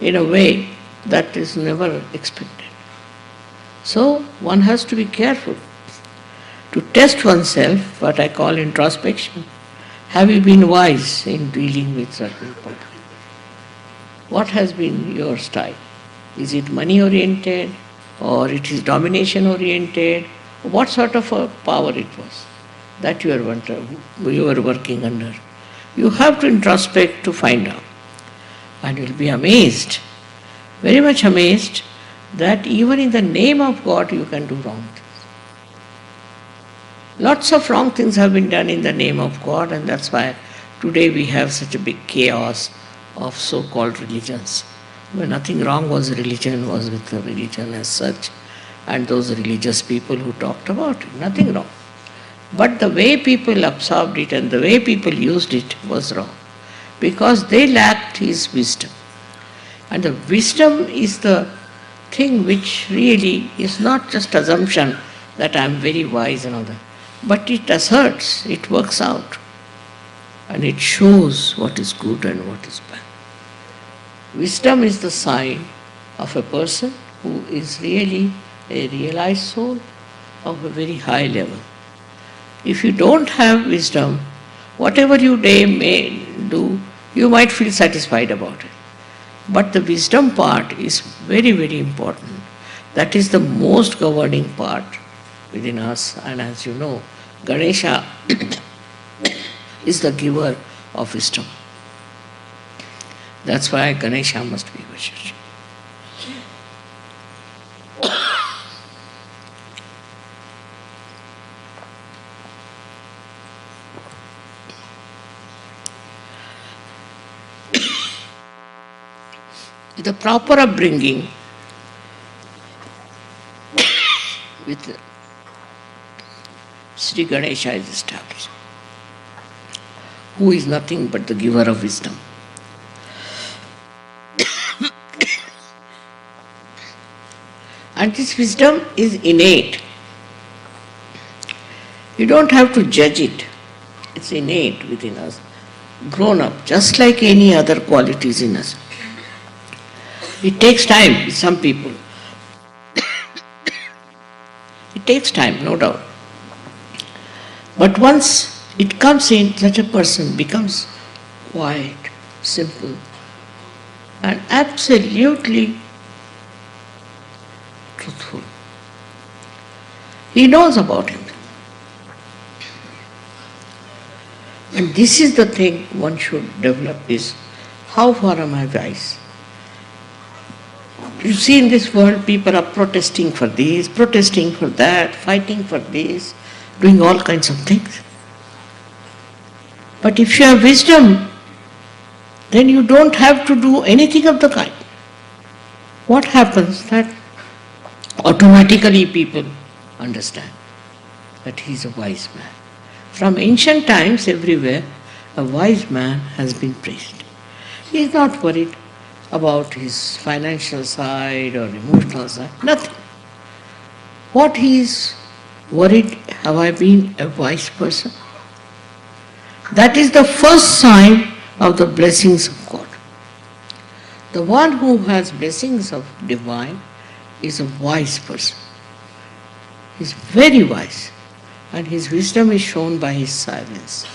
in a way that is never expected. So one has to be careful to test oneself, what I call introspection. Have you been wise in dealing with certain problems? What has been your style? Is it money oriented or it is domination oriented? What sort of a power it was that you were working under? You have to introspect to find out. And you will be amazed, very much amazed, that even in the name of God you can do wrong things. Lots of wrong things have been done in the name of God, and that's why today we have such a big chaos of so-called religions. Well, nothing wrong was religion, was with the religion as such, and those religious people who talked about it, nothing wrong. But the way people absorbed it and the way people used it was wrong, because they lacked his wisdom. And the wisdom is the thing which really is not just assumption that I am very wise and all that, but it asserts, it works out, and it shows what is good and what is bad. Wisdom is the sign of a person who is really a realized soul of a very high level. If you don't have wisdom, whatever you may do, you might feel satisfied about it. But the wisdom part is very, very important. That is the most governing part within us. And as you know, Ganesha is the giver of wisdom. That's why Ganesha must be worshipped. The proper upbringing with Shri Ganesha is established, who is nothing but the giver of wisdom. And this wisdom is innate. You don't have to judge it. It's innate within us, grown up, just like any other qualities in us. It takes time with some people. It takes time, no doubt. But once it comes in, such a person becomes quiet, simple, and absolutely truthful. He knows about him. And this is the thing one should develop, is how far am I wise? You see, in this world, people are protesting for this, protesting for that, fighting for this, doing all kinds of things. But if you have wisdom, then you don't have to do anything of the kind. What happens? That automatically people understand that he is a wise man. From ancient times, everywhere, a wise man has been praised. He is not worried about his financial side or emotional side, nothing. What he is worried, have I been a wise person? That is the first sign of the blessings of God. The one who has blessings of divine is a wise person. He is very wise, and his wisdom is shown by his silence.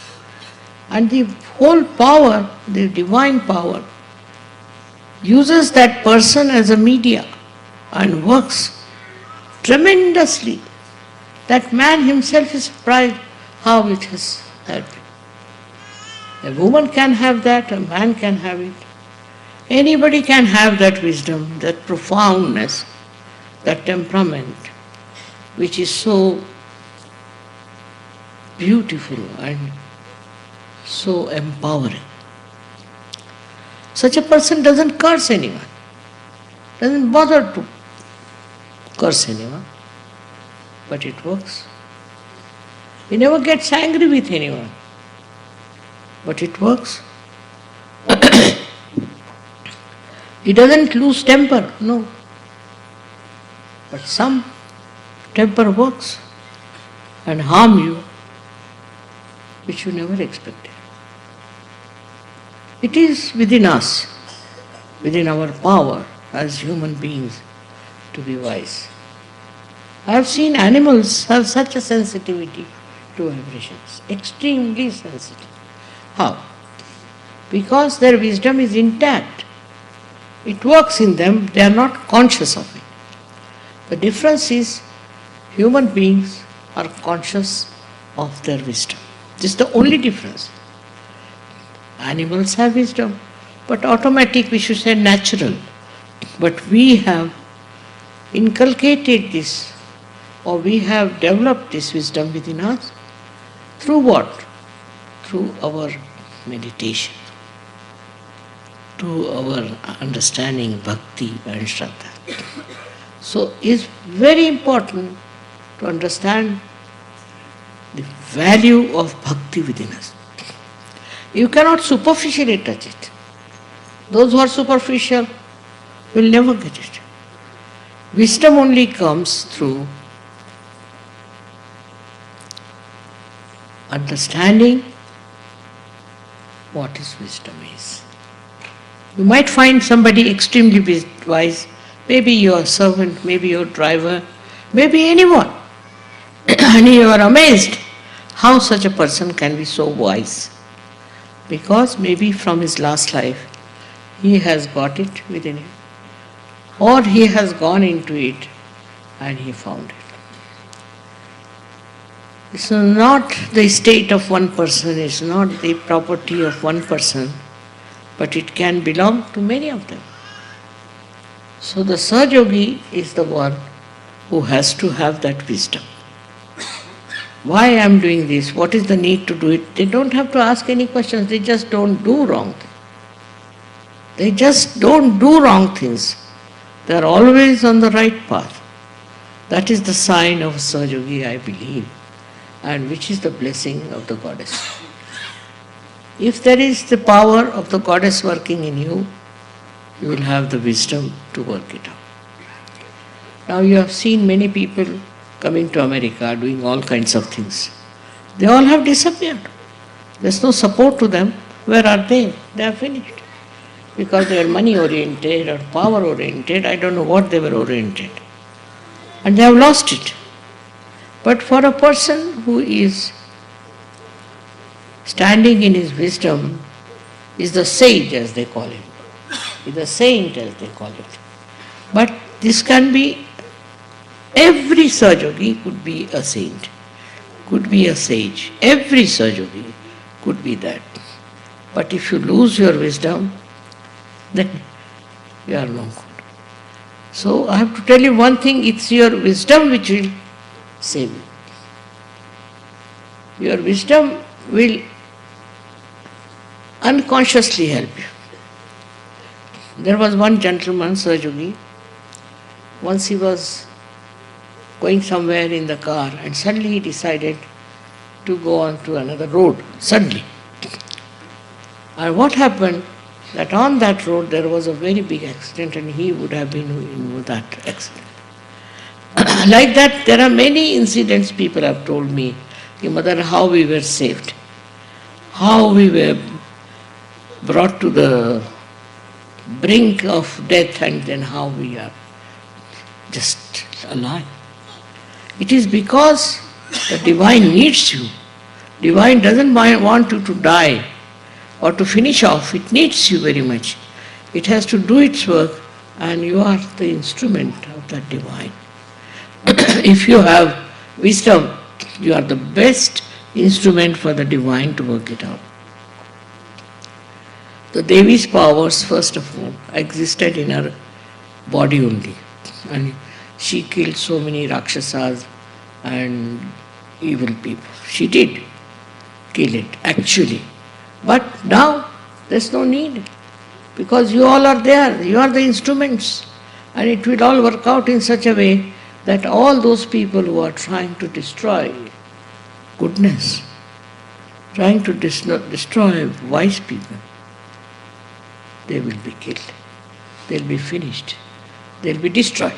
And the whole power, the divine power, uses that person as a media and works tremendously. That man himself is surprised how it has helped him. A woman can have that, a man can have it. Anybody can have that wisdom, that profoundness, that temperament, which is so beautiful and so empowering. Such a person doesn't curse anyone, doesn't bother to curse anyone, but it works. He never gets angry with anyone, but it works. He doesn't lose temper, no. But some temper works and harm you, which you never expected. It is within us, within our power as human beings, to be wise. I have seen animals have such a sensitivity to vibrations, extremely sensitive. How? Because their wisdom is intact. It works in them, they are not conscious of it. The difference is human beings are conscious of their wisdom. This is the only difference. Animals have wisdom, but automatic, we should say natural. But we have inculcated this, or we have developed this wisdom within us. Through what? Through our meditation, through our understanding bhakti and shraddha. So it's very important to understand the value of bhakti within us. You cannot superficially touch it. Those who are superficial will never get it. Wisdom only comes through understanding what is wisdom is. You might find somebody extremely wise, maybe your servant, maybe your driver, maybe anyone. And you are amazed how such a person can be so wise. Because maybe from his last life he has got it within him, or he has gone into it and he found it. It's not the state of one person, it's not the property of one person, but it can belong to many of them. So the Sahaja is the one who has to have that wisdom. Why I am doing this? What is the need to do it? They don't have to ask any questions, they just don't do wrong things. They just don't do wrong things. They are always on the right path. That is the sign of Sahaja, I believe, and which is the blessing of the goddess. If there is the power of the goddess working in you, you will have the wisdom to work it out. Now you have seen many people coming to America, doing all kinds of things. They all have disappeared. There's no support to them. Where are they? They are finished. Because they are money oriented or power oriented, I don't know what they were oriented. And they have lost it. But for a person who is standing in his wisdom, is the sage as they call him, is the saint as they call it. But this can be, every Sahaja could be a saint, could be a sage. Every Sahaja could be that. But if you lose your wisdom, then you are no good. So I have to tell you one thing, it's your wisdom which will save you. Your wisdom will unconsciously help you. There was one gentleman, Sahaja, once he was going somewhere in the car and suddenly he decided to go on to another road, suddenly. And what happened, that on that road there was a very big accident and he would have been in that accident. Like that, there are many incidents people have told me, Mother, how we were saved, how we were brought to the brink of death, and then how we are just alive. It is because the divine needs you. Divine doesn't want you to die or to finish off. It needs you very much. It has to do its work, and you are the instrument of that divine. If you have wisdom, you are the best instrument for the divine to work it out. The Devi's powers, first of all, existed in her body only. And she killed so many Rakshasas and evil people. She did kill it, actually. But now, there's no need. Because you all are there. You are the instruments. And it will all work out in such a way that all those people who are trying to destroy goodness, trying to destroy wise people, they will be killed. They'll be finished. They'll be destroyed.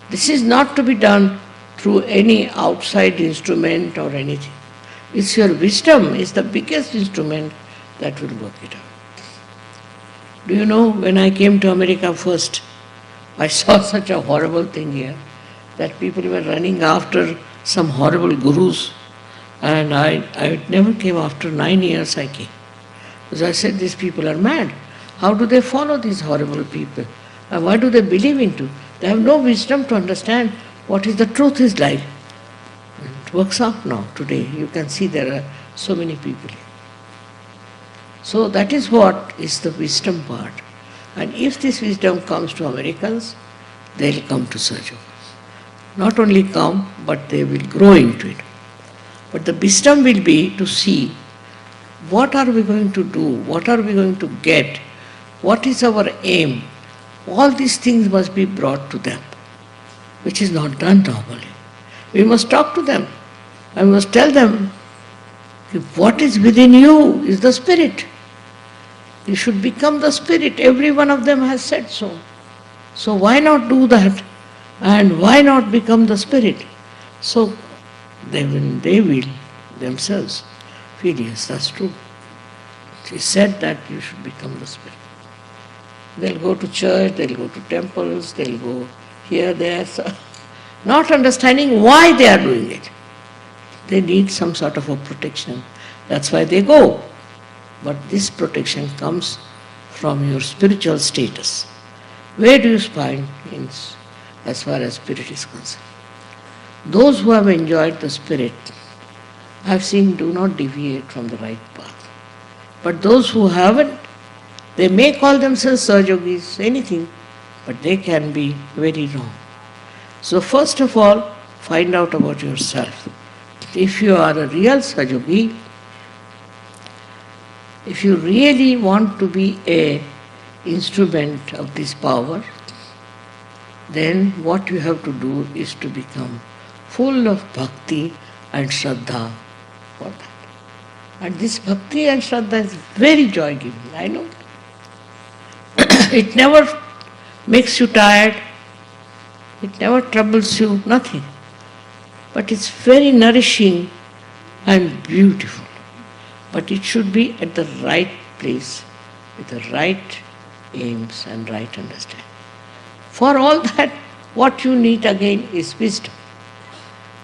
This is not to be done through any outside instrument or anything. It's your wisdom is the biggest instrument that will work it out. Do you know, when I came to America first, I saw such a horrible thing here, that people were running after some horrible gurus, and I never came. After 9 years I came. Because I said, these people are mad. How do they follow these horrible people? And why do they believe into? They have no wisdom to understand what is the truth is like. It works out now, today. You can see there are so many people here. So that is what is the wisdom part. And if this wisdom comes to Americans, they'll come to Sahaja. Not only come, but they will grow into it. But the wisdom will be to see what are we going to do, what are we going to get, what is our aim. All these things must be brought to them, which is not done normally. We must talk to them. I must tell them, what is within you is the spirit. You should become the spirit. Every one of them has said so. So why not do that? And why not become the spirit? So they will themselves feel, yes, that's true. She said that you should become the spirit. They'll go to church, they'll go to temples, they'll go here, there, so not understanding why they are doing it. They need some sort of a protection. That's why they go. But this protection comes from your spiritual status. Where do you find as far as spirit is concerned? Those who have enjoyed the spirit, I've seen, do not deviate from the right path. But those who haven't, they may call themselves Sahajogis, anything, but they can be very wrong. So first of all, find out about yourself. If you are a real Sahajogi, if you really want to be an instrument of this power, then what you have to do is to become full of bhakti and shraddha for that. And this bhakti and shraddha is very joy-giving, I know. It never makes you tired, it never troubles you, nothing. But it's very nourishing and beautiful. But it should be at the right place, with the right aims and right understanding. For all that, what you need again is wisdom.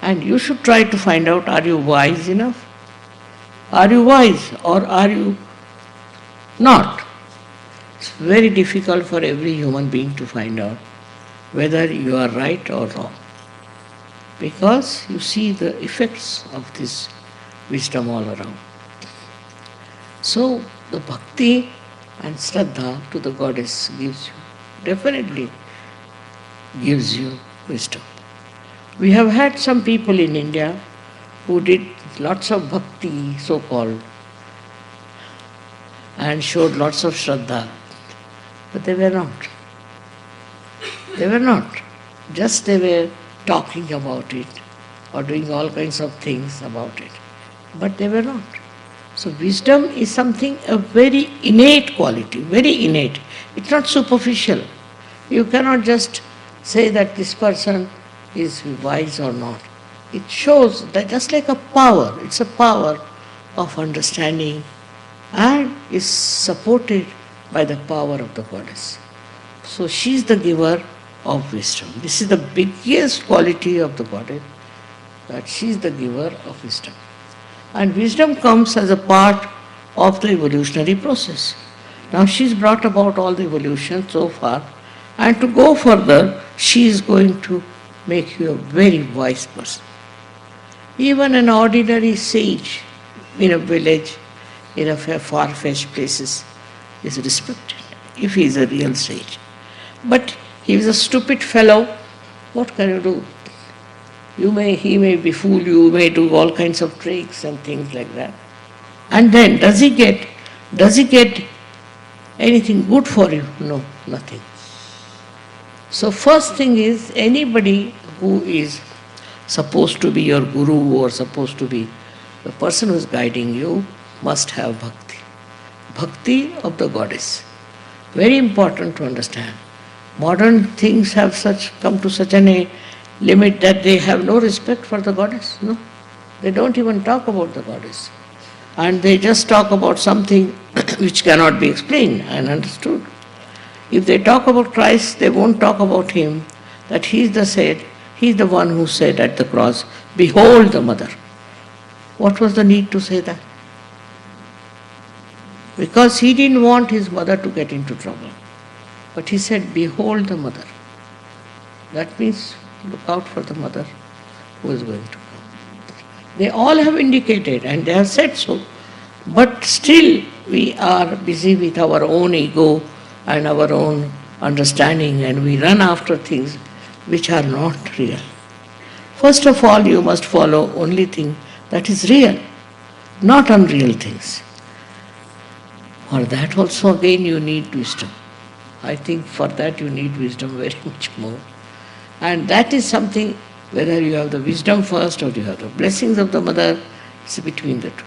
And you should try to find out, are you wise enough? Are you wise or are you not? It's very difficult for every human being to find out whether you are right or wrong. Because you see the effects of this wisdom all around. So the bhakti and shraddha to the goddess definitely gives you wisdom. We have had some people in India who did lots of bhakti, so-called, and showed lots of shraddha, but they were not. They were not. Just they were talking about it or doing all kinds of things about it, but they were not. So wisdom is something, a very innate quality, very innate. It's not superficial. You cannot just say that this person is wise or not. It shows that just like a power, it's a power of understanding and is supported by the power of the goddess. So she is the giver of wisdom. This is the biggest quality of the goddess, that she is the giver of wisdom. And wisdom comes as a part of the evolutionary process. Now she's brought about all the evolution so far, and to go further, she is going to make you a very wise person. Even an ordinary sage in a village, in a far-fetched places, is respected, if he is a real sage. But he is a stupid fellow, what can you do? He may befool you, may do all kinds of tricks and things like that. And then, does he get anything good for you? No, nothing. So first thing is, anybody who is supposed to be your guru or supposed to be the person who is guiding you must have bhakti. Bhakti of the goddess. Very important to understand. Modern things have come to such a limit that they have no respect for the goddess. No, they don't even talk about the goddess. And they just talk about something which cannot be explained and understood. If they talk about Christ, they won't talk about him, that he's the one who said at the cross, "Behold the mother." What was the need to say that? Because he didn't want his mother to get into trouble. But he said, "Behold the mother." That means look out for the mother who is going to come. They all have indicated and they have said so. But still we are busy with our own ego and our own understanding, and we run after things which are not real. First of all, you must follow only thing that is real, not unreal things. For that also again you need wisdom. I think for that you need wisdom very much more. And that is something, whether you have the wisdom first or you have the blessings of the mother, it's between the two.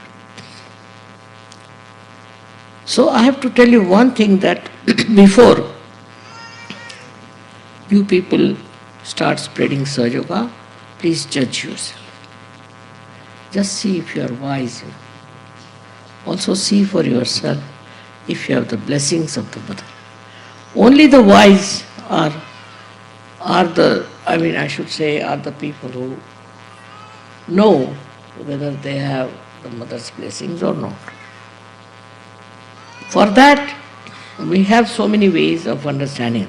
So I have to tell you one thing, that before you people start spreading Sahaja Yoga, please judge yourself. Just see if you are wise. Also see for yourself if you have the blessings of the mother. Only the wise are the people who know whether they have the mother's blessings or not. For that, we have so many ways of understanding.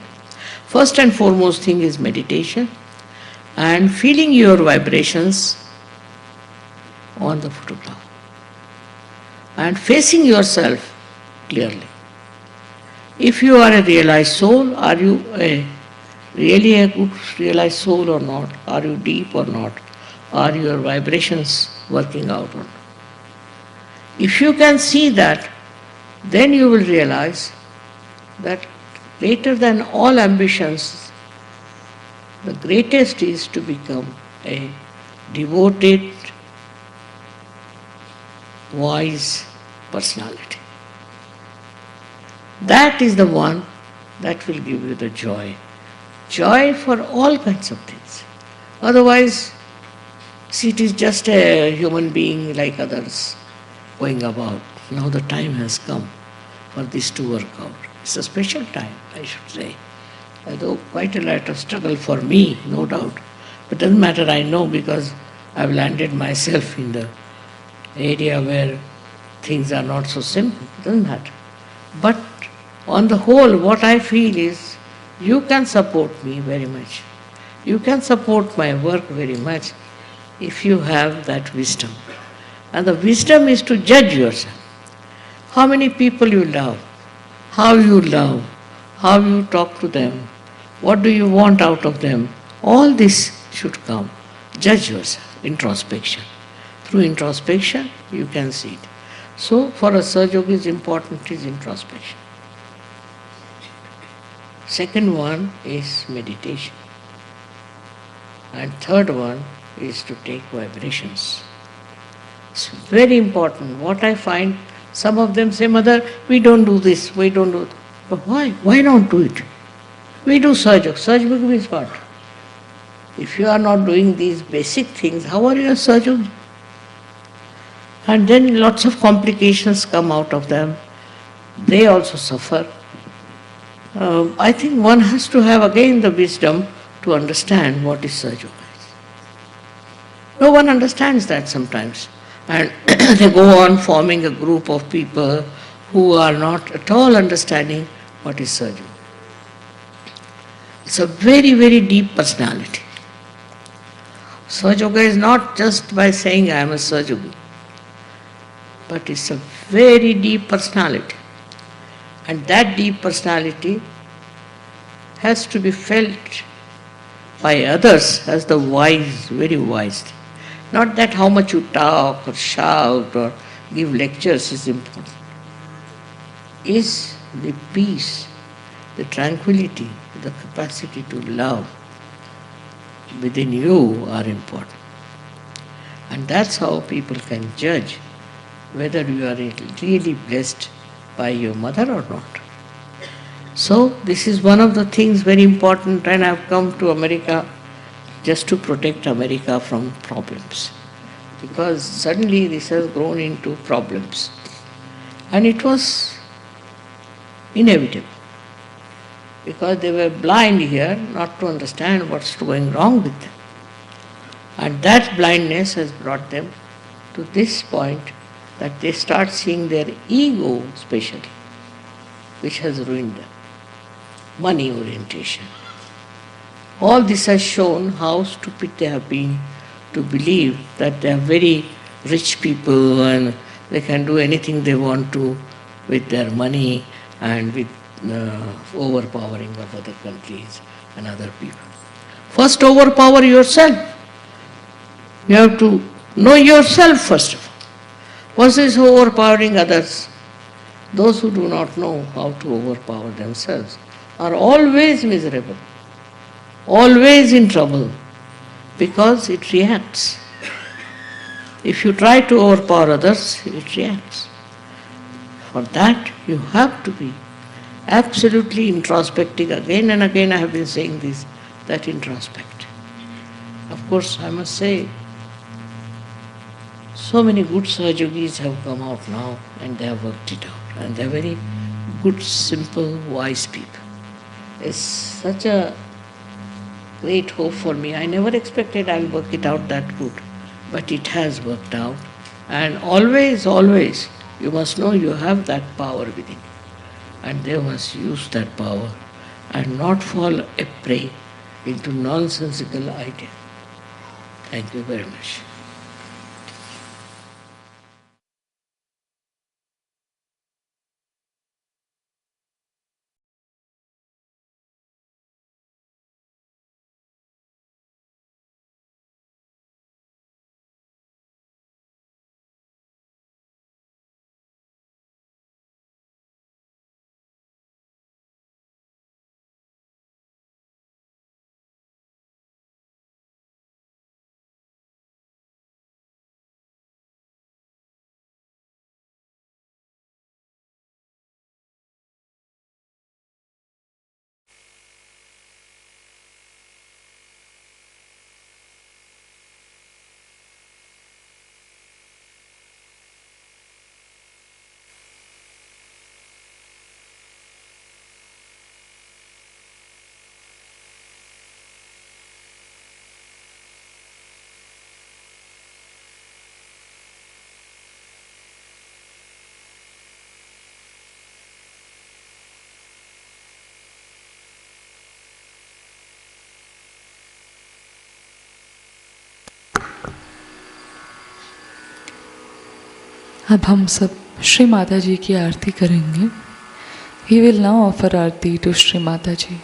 First and foremost thing is meditation and feeling your vibrations on the photograph and facing yourself clearly. If you are a realized soul, are you really a good realized soul or not? Are you deep or not? Are your vibrations working out or not? If you can see that, then you will realize that greater than all ambitions, the greatest is to become a devoted, wise personality. That is the one that will give you the joy. Joy for all kinds of things. Otherwise, see, it is just a human being like others going about. Now the time has come for this to work out. It's a special time, I should say. Although quite a lot of struggle for me, no doubt. But it doesn't matter, I know, because I've landed myself in the area where things are not so simple. It doesn't matter. But on the whole, what I feel is, you can support me very much. You can support my work very much if you have that wisdom. And the wisdom is to judge yourself. How many people you love, how you talk to them, what do you want out of them, all this should come. Judge yourself, introspection. Through introspection, you can see it. So, for a Sahaja Yogi, is important is introspection. Second one is meditation. And third one is to take vibrations. It's very important. What I find, some of them say, "Mother, we don't do this, we don't do that." But why? Why not do it? We do Sahaja. Sahaja means what? If you are not doing these basic things, how are you a Sahajogi? And then lots of complications come out of them. They also suffer. I think one has to have again the wisdom to understand what is Sahajoga. No one understands that sometimes. And they go on forming a group of people who are not at all understanding what is Sahajoga. It's a very, very deep personality. Sahajoga is not just by saying I am a Sahajogi, but it's a very deep personality. And that deep personality has to be felt by others as the wise, very wise. Not that how much you talk or shout or give lectures is important. Is the peace, the tranquility, the capacity to love within you are important. And that's how people can judge whether you are really blessed by your mother or not. So this is one of the things very important, and I've come to America just to protect America from problems. Because suddenly this has grown into problems. And it was inevitable. Because they were blind here not to understand what's going wrong with them. And that blindness has brought them to this point that they start seeing their ego especially, which has ruined them. Money orientation. All this has shown how stupid they have been to believe that they are very rich people and they can do anything they want to with their money and with overpowering of other countries and other people. First overpower yourself. You have to know yourself first of all. What is overpowering others? Those who do not know how to overpower themselves are always miserable, always in trouble, because it reacts. If you try to overpower others, it reacts. For that, you have to be absolutely introspective. Again and again I have been saying this, that introspect. Of course, I must say, so many good Sahajogis have come out now and they have worked it out. And they are very good, simple, wise people. It's such a great hope for me. I never expected I'll work it out that good. But it has worked out. And always, always, you must know you have that power within you. And they must use that power and not fall a prey into nonsensical ideas. Thank you very much. अब हम सब श्री माता जी की आरती करेंगे. We will now offer Aarti to Shri Mata जी.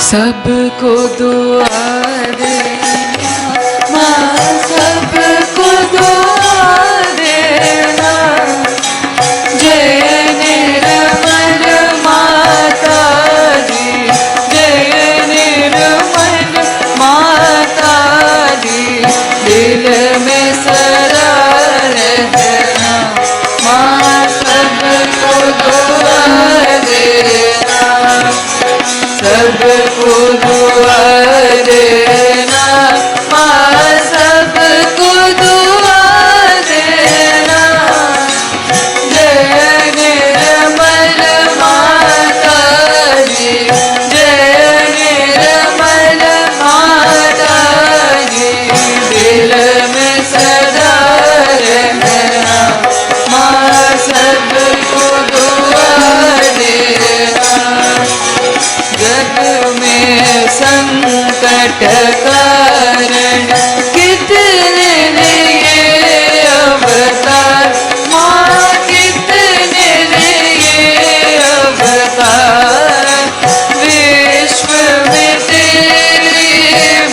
सबको दुआ देना माँ, सबको दुआ देना। जय निर्मल माता जी, जय निर्मल माता जी, दिल में सदा रहना माँ, सबको दुआ देना, सबको दुआ देना माँ, सबको दुआ देना। जय निर्मल माता जी, जय निर्मल माता जी, दिल में सदा रहना माँ, सबको दुआ देना। जग में संकट कारण कितने लिए अवतार माँ, कितने लिए अवतार। विश्व में तेरी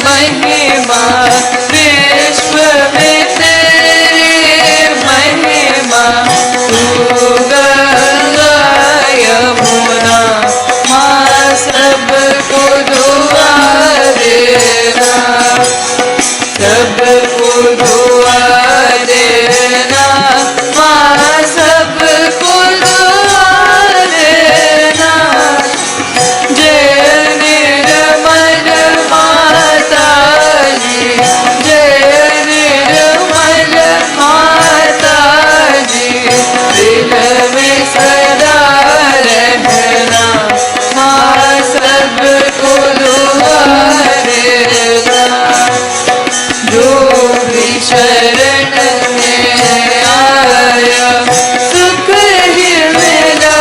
महिमा, विश्व में तेरी महिमा। तू गंगा यमुना माँ, सबको दुआ देना, सबको दुआ देना माँ, सबको दुआ देना। जय निर्मल माता जी, जय निर्मल माता जी, दिल में सदा रहना माँ, सबको दुआ देना। जो भी शरण में आया सुख ही मिला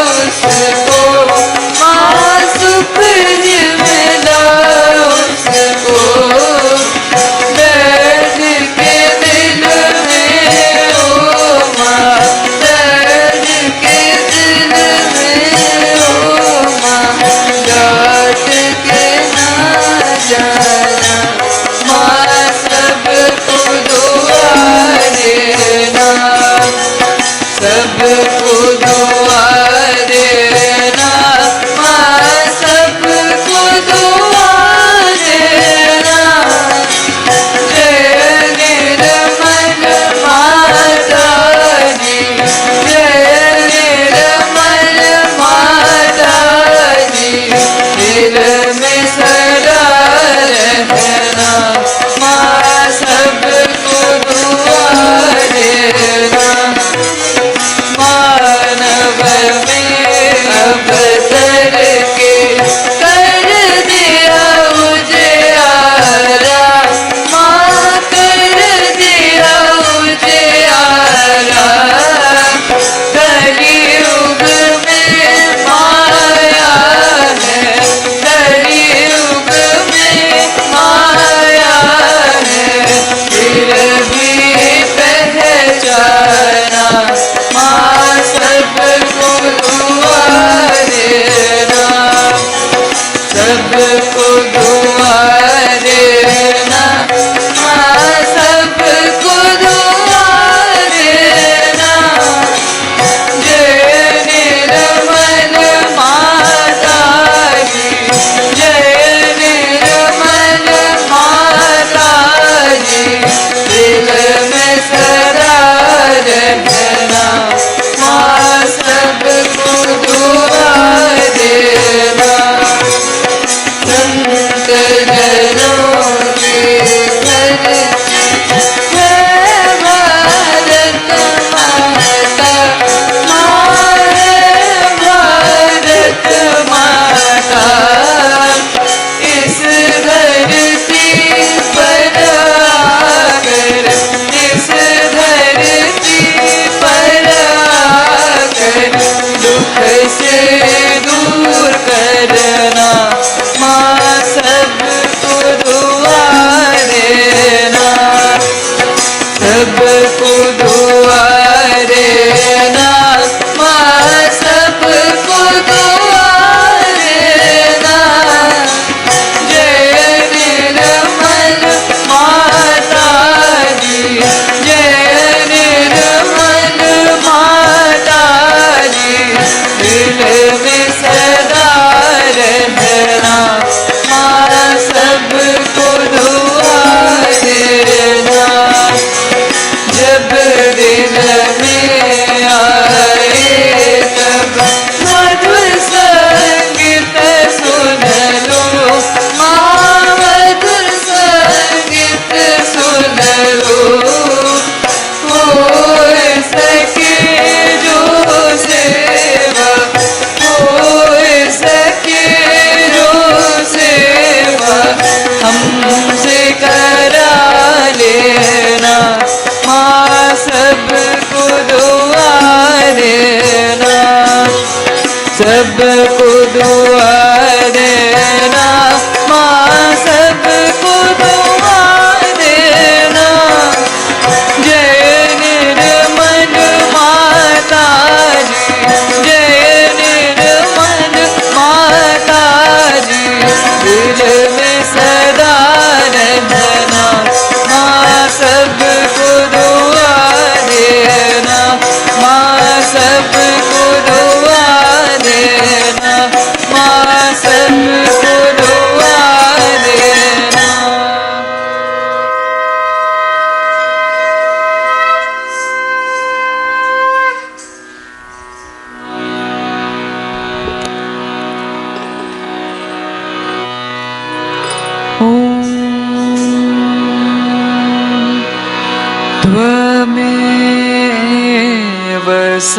उसको माँ, सुख ही मिला उसको। दर्द के दिल में ओ माँ, दर्द के दिल में ओ माँ, डांट के ना जाना माँ, सबको दुआ देना, सबको दुआ देना माँ, सबको दुआ देना। जय निर्मल माता जी, जय निर्मल माता जी, दिल में सदा रहना माँ, सबको दुआ देना। मानव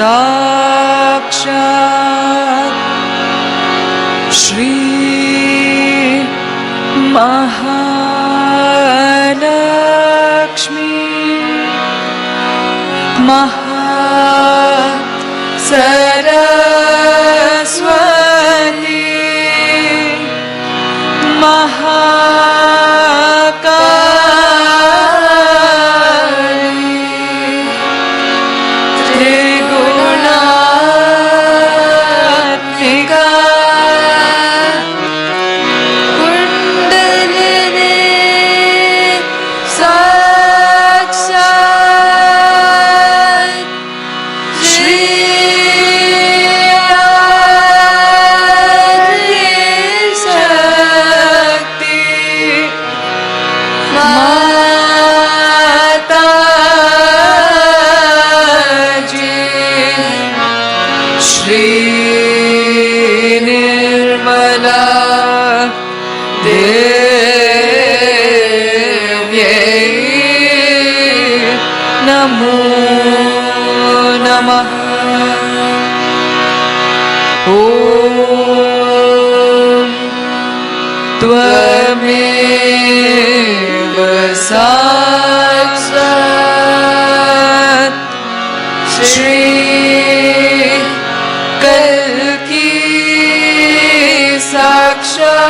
साक्षात् श्री महालक्ष्मी सरस्वती महाकाली त्रिगुणात्मिका कुंडलिनी साक्षात् श्री शक्ति माता जी श्री निर्मला देव्यै नमो नमः। ॐ त्वमेव साक्षात् श्री कल्की साक्षात्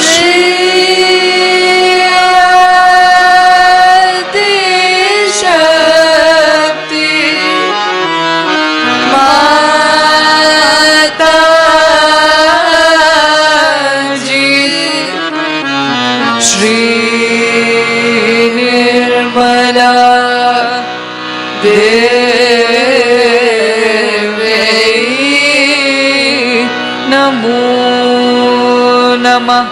श्री आदिशक्ति माता जी श्री निर्मला देव्यै नमो नमः।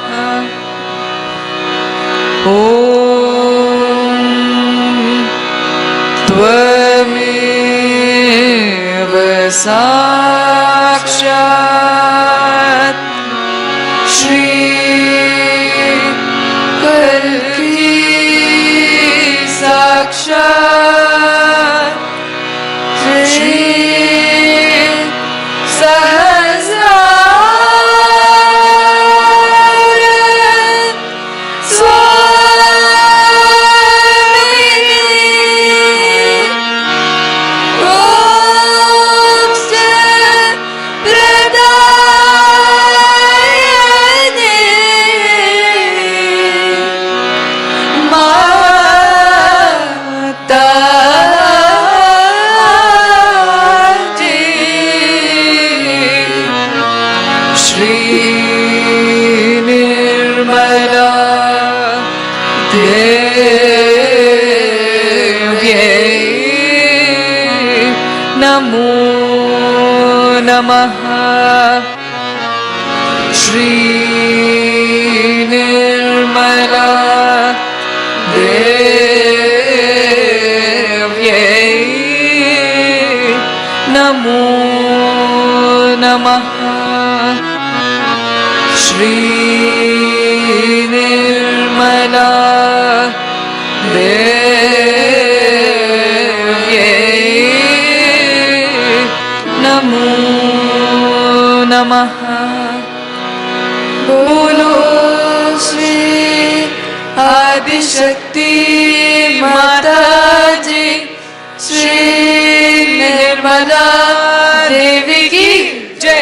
ॐ त्वमेव साक्षात् श्री कल्की साक्षात् श्री सहस्रार स्वामिनी मोक्ष प्रदायिनी माता जी श्री निर्मला देव्यै नमो नमः। श्री निर्मला देव्यै नमो नमः। श्री निर्मला देव्यै नमो नमः। बोलो श्री आदिशक्ति माता जी श्री निर्मला देवी की जय।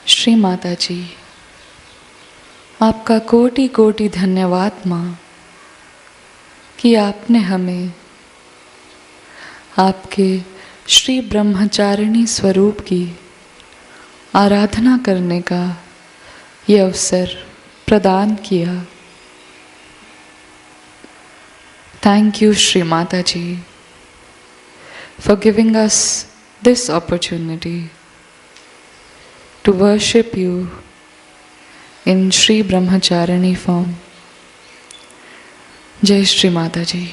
श्री माता जी, आपका कोटि कोटि धन्यवाद माँ कि आपने हमें आपके श्री ब्रह्मचारिणी स्वरूप की आराधना करने का ये अवसर प्रदान किया। Thank you, Shri Mata Ji, for giving us this opportunity to worship you in Shri Brahmacharini form. Jai Shri Mata Ji.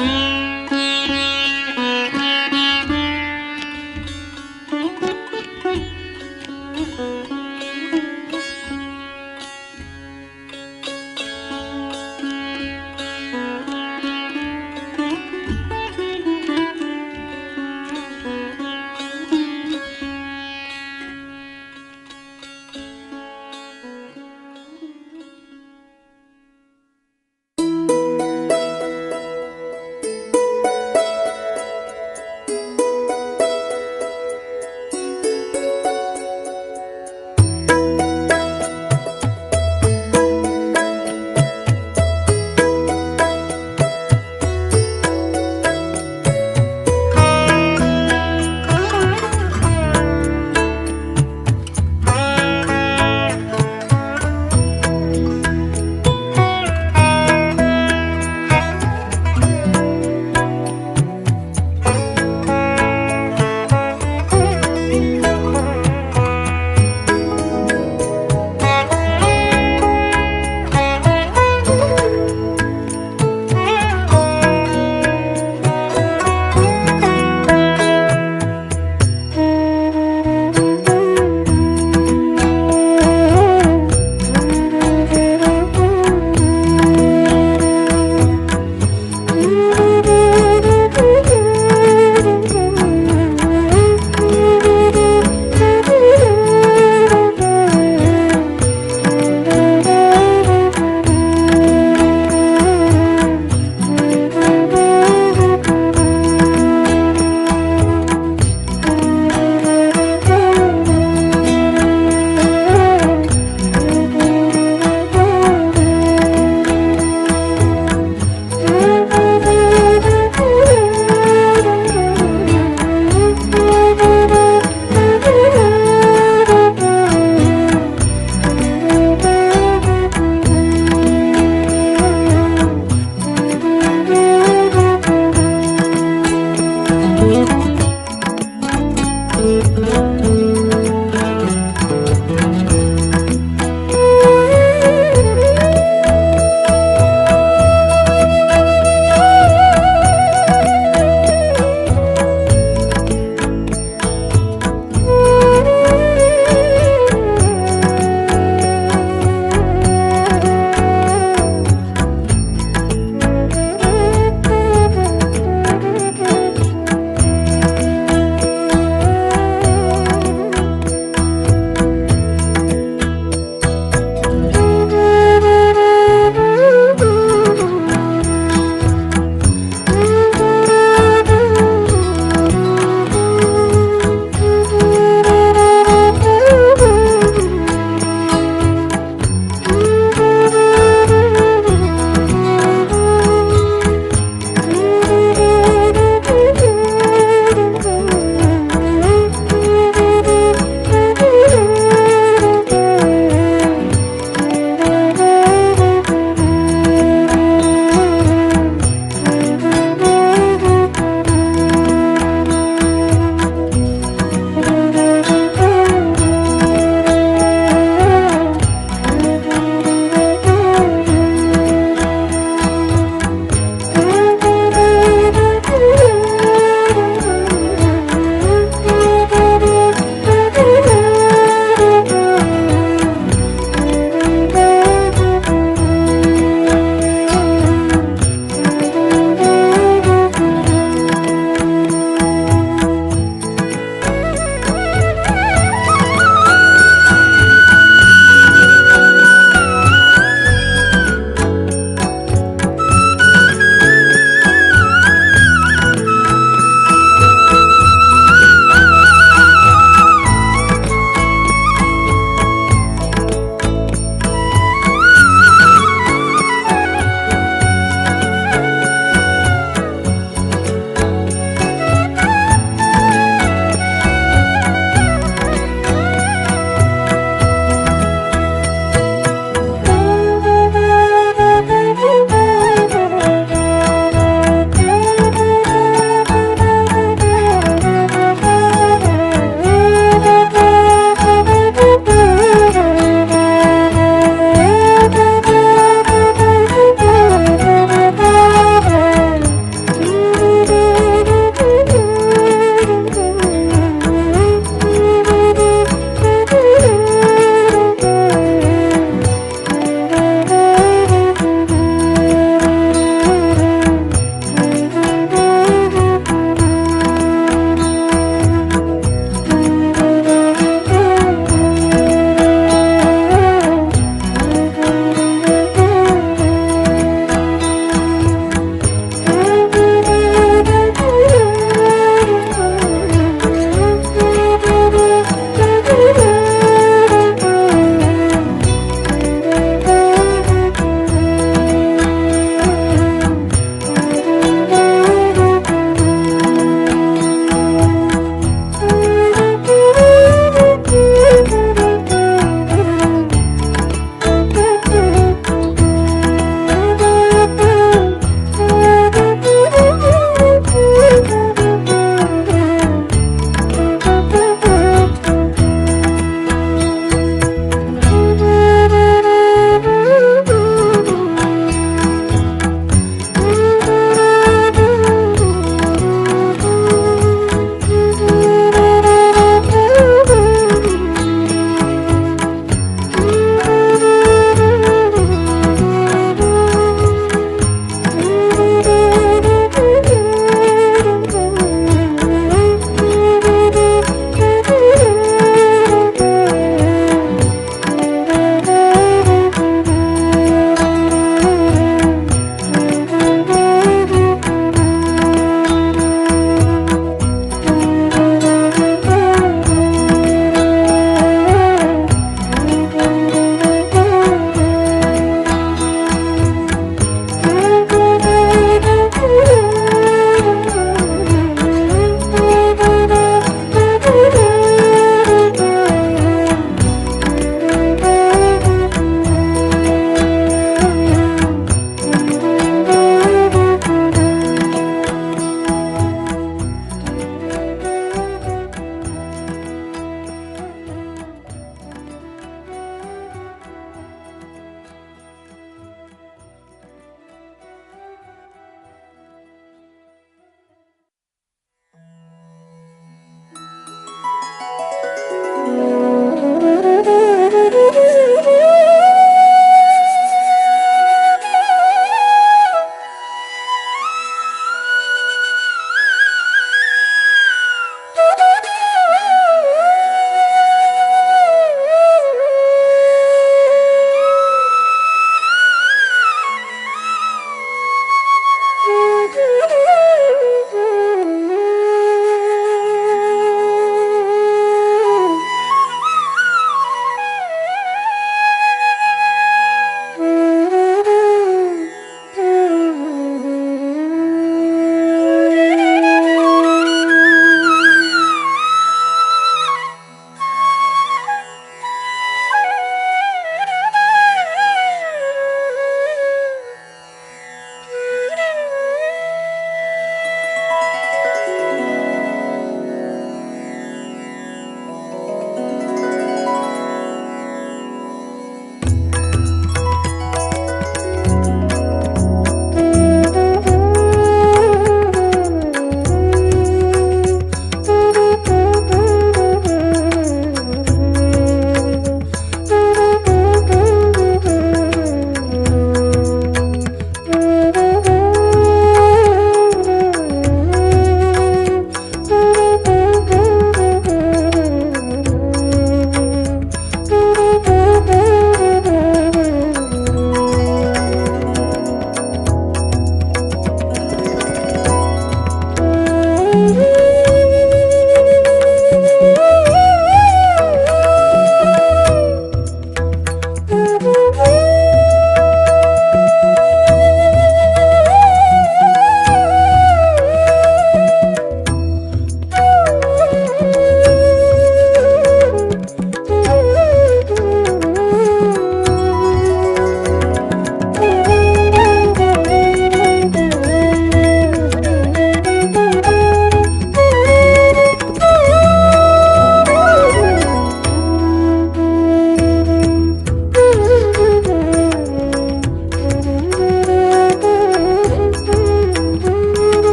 Om